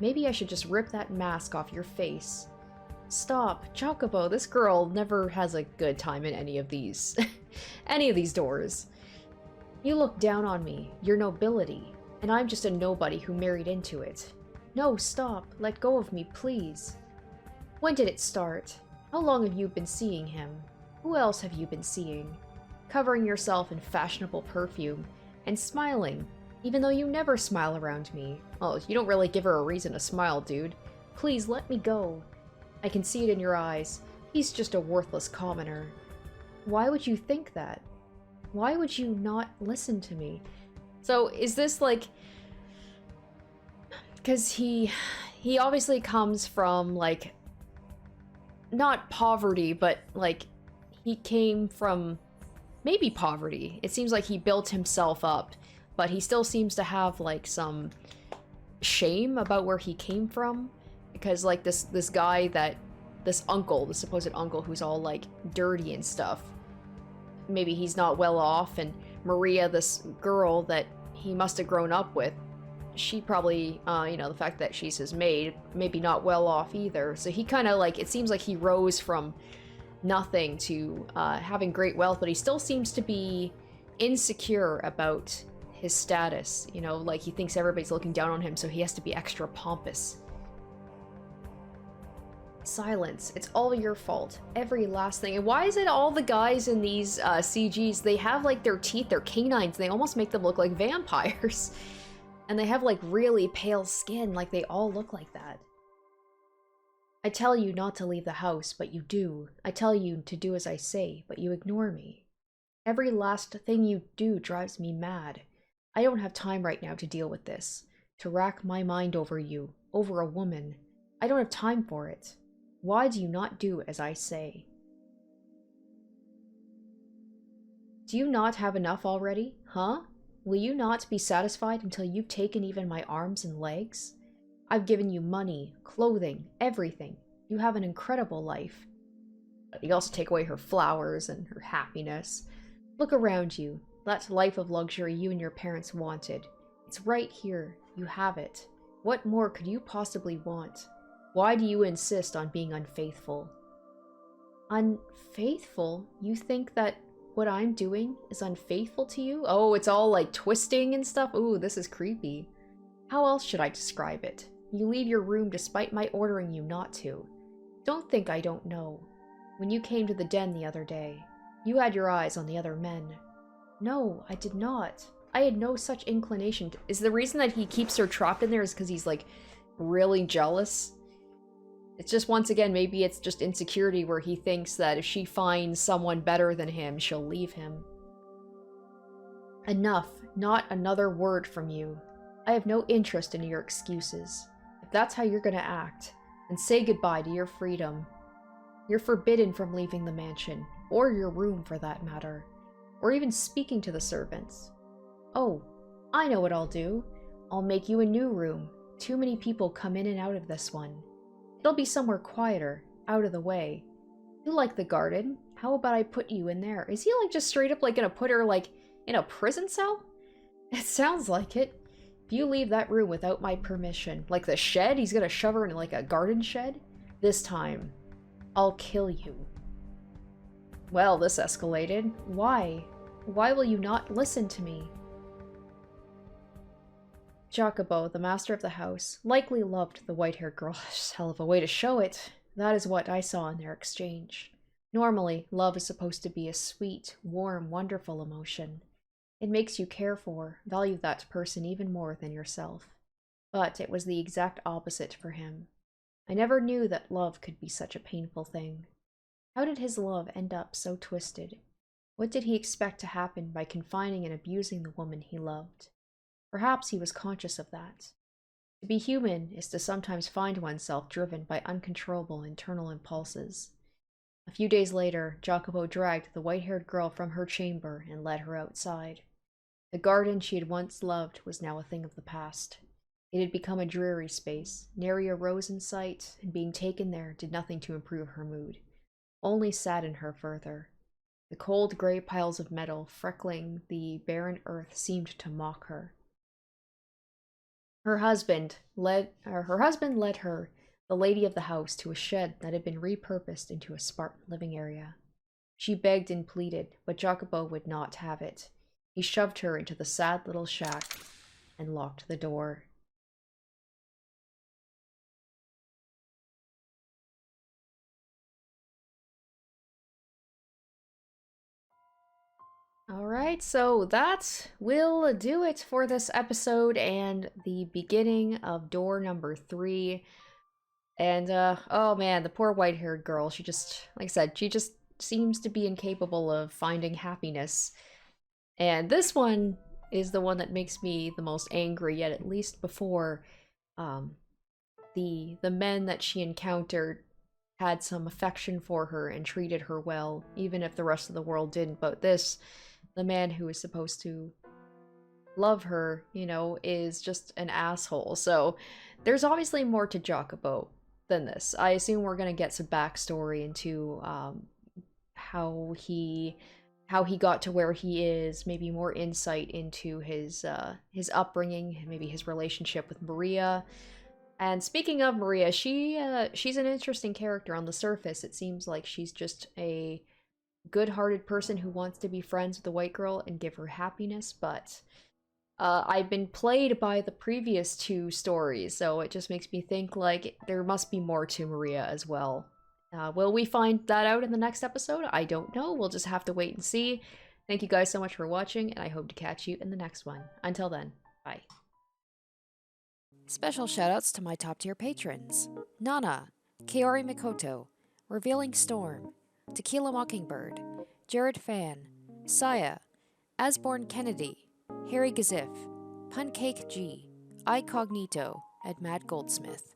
Maybe I should just rip that mask off your face. Stop, Jacopo, this girl never has a good time in any of these doors. You look down on me, your nobility, and I'm just a nobody who married into it. No, stop, let go of me, please. When did it start? How long have you been seeing him? Who else have you been seeing? Covering yourself in fashionable perfume, and smiling, even though you never smile around me. Oh, you don't really give her a reason to smile, dude. Please, let me go. I can see it in your eyes. He's just a worthless commoner. Why would you think that? Why would you not listen to me? So, is this like... Because he obviously comes from, like... Not poverty, but, like, he came from... Maybe poverty. It seems like he built himself up, but he still seems to have, like, some shame about where he came from. Because, like, this guy that... This uncle, the supposed uncle who's all, like, dirty and stuff. Maybe he's not well off, and Maria, this girl that he must have grown up with, she probably, you know, the fact that she's his maid, maybe not well off either. So he kind of, like, it seems like he rose from nothing to having great wealth, but he still seems to be insecure about his status. You know, like, he thinks everybody's looking down on him, so he has to be extra pompous. Silence. It's all your fault. Every last thing. And why is it all the guys in these CGs, they have, like, their teeth, their canines, they almost make them look like vampires. And they have, like, really pale skin, like they all look like that. I tell you not to leave the house, but you do. I tell you to do as I say, but you ignore me. Every last thing you do drives me mad. I don't have time right now to deal with this. To rack my mind over you, over a woman. I don't have time for it. Why do you not do as I say? Do you not have enough already, huh? Will you not be satisfied until you've taken even my arms and legs? I've given you money, clothing, everything. You have an incredible life. You also take away her flowers and her happiness. Look around you. That life of luxury you and your parents wanted. It's right here. You have it. What more could you possibly want? Why do you insist on being unfaithful? Unfaithful? You think that what I'm doing is unfaithful to you? Oh, it's all like twisting and stuff? Ooh, this is creepy. How else should I describe it? You leave your room despite my ordering you not to. Don't think I don't know. When you came to the den the other day, you had your eyes on the other men. No, I did not. I had no such inclination to— Is the reason that he keeps her trapped in there is because he's, like, really jealous? It's just, once again, maybe it's just insecurity where he thinks that if she finds someone better than him, she'll leave him. Enough. Not another word from you. I have no interest in your excuses. If that's how you're gonna act, then say goodbye to your freedom. You're forbidden from leaving the mansion, or your room for that matter, or even speaking to the servants. Oh, I know what I'll do. I'll make you a new room. Too many people come in and out of this one. It'll be somewhere quieter, out of the way. You like the garden. How about I put you in there? Is he, like, just straight up, like, gonna put her, like, in a prison cell? It sounds like it. If you leave that room without my permission, like the shed, he's gonna shove her in, like, a garden shed? This time, I'll kill you. Well, this escalated. Why? Why will you not listen to me? Jacopo, the master of the house, likely loved the white-haired girl. Just hell of a way to show it. That is what I saw in their exchange. Normally, love is supposed to be a sweet, warm, wonderful emotion. It makes you care for, value that person even more than yourself. But it was the exact opposite for him. I never knew that love could be such a painful thing. How did his love end up so twisted? What did he expect to happen by confining and abusing the woman he loved? Perhaps he was conscious of that. To be human is to sometimes find oneself driven by uncontrollable internal impulses. A few days later, Jacopo dragged the white-haired girl from her chamber and led her outside. The garden she had once loved was now a thing of the past. It had become a dreary space, nary a rose in sight, and being taken there did nothing to improve her mood, only saddened her further. The cold gray piles of metal freckling the barren earth seemed to mock her. Her husband led her, the lady of the house, to a shed that had been repurposed into a Spartan living area. She begged and pleaded, but Jacopo would not have it. He shoved her into the sad little shack and locked the door. Alright, so that will do it for this episode and the beginning of door number 3. And, oh man, the poor white-haired girl, she just, like I said, she just seems to be incapable of finding happiness. And this one is the one that makes me the most angry, yet at least before, the men that she encountered had some affection for her and treated her well, even if the rest of the world didn't. But this, the man who is supposed to love her, you know, is just an asshole. So there's obviously more to Jacopo than this. I assume we're gonna get some backstory into how he got to where he is, maybe more insight into his upbringing, maybe his relationship with Maria. And speaking of Maria, she's an interesting character on the surface. It seems like she's just a good-hearted person who wants to be friends with the white girl and give her happiness, but I've been played by the previous 2 stories, so it just makes me think like there must be more to Maria as well. Will we find that out in the next episode? I don't know. We'll just have to wait and see. Thank you guys so much for watching, and I hope to catch you in the next one. Until then, bye. Special shoutouts to my top tier patrons: Nana, Kaori Mikoto, Revealing Storm, Tequila Mockingbird, Jared Fan, Saya, Asborn Kennedy, Harry Gazif, Pancake G, I Cognito, and Matt Goldsmith.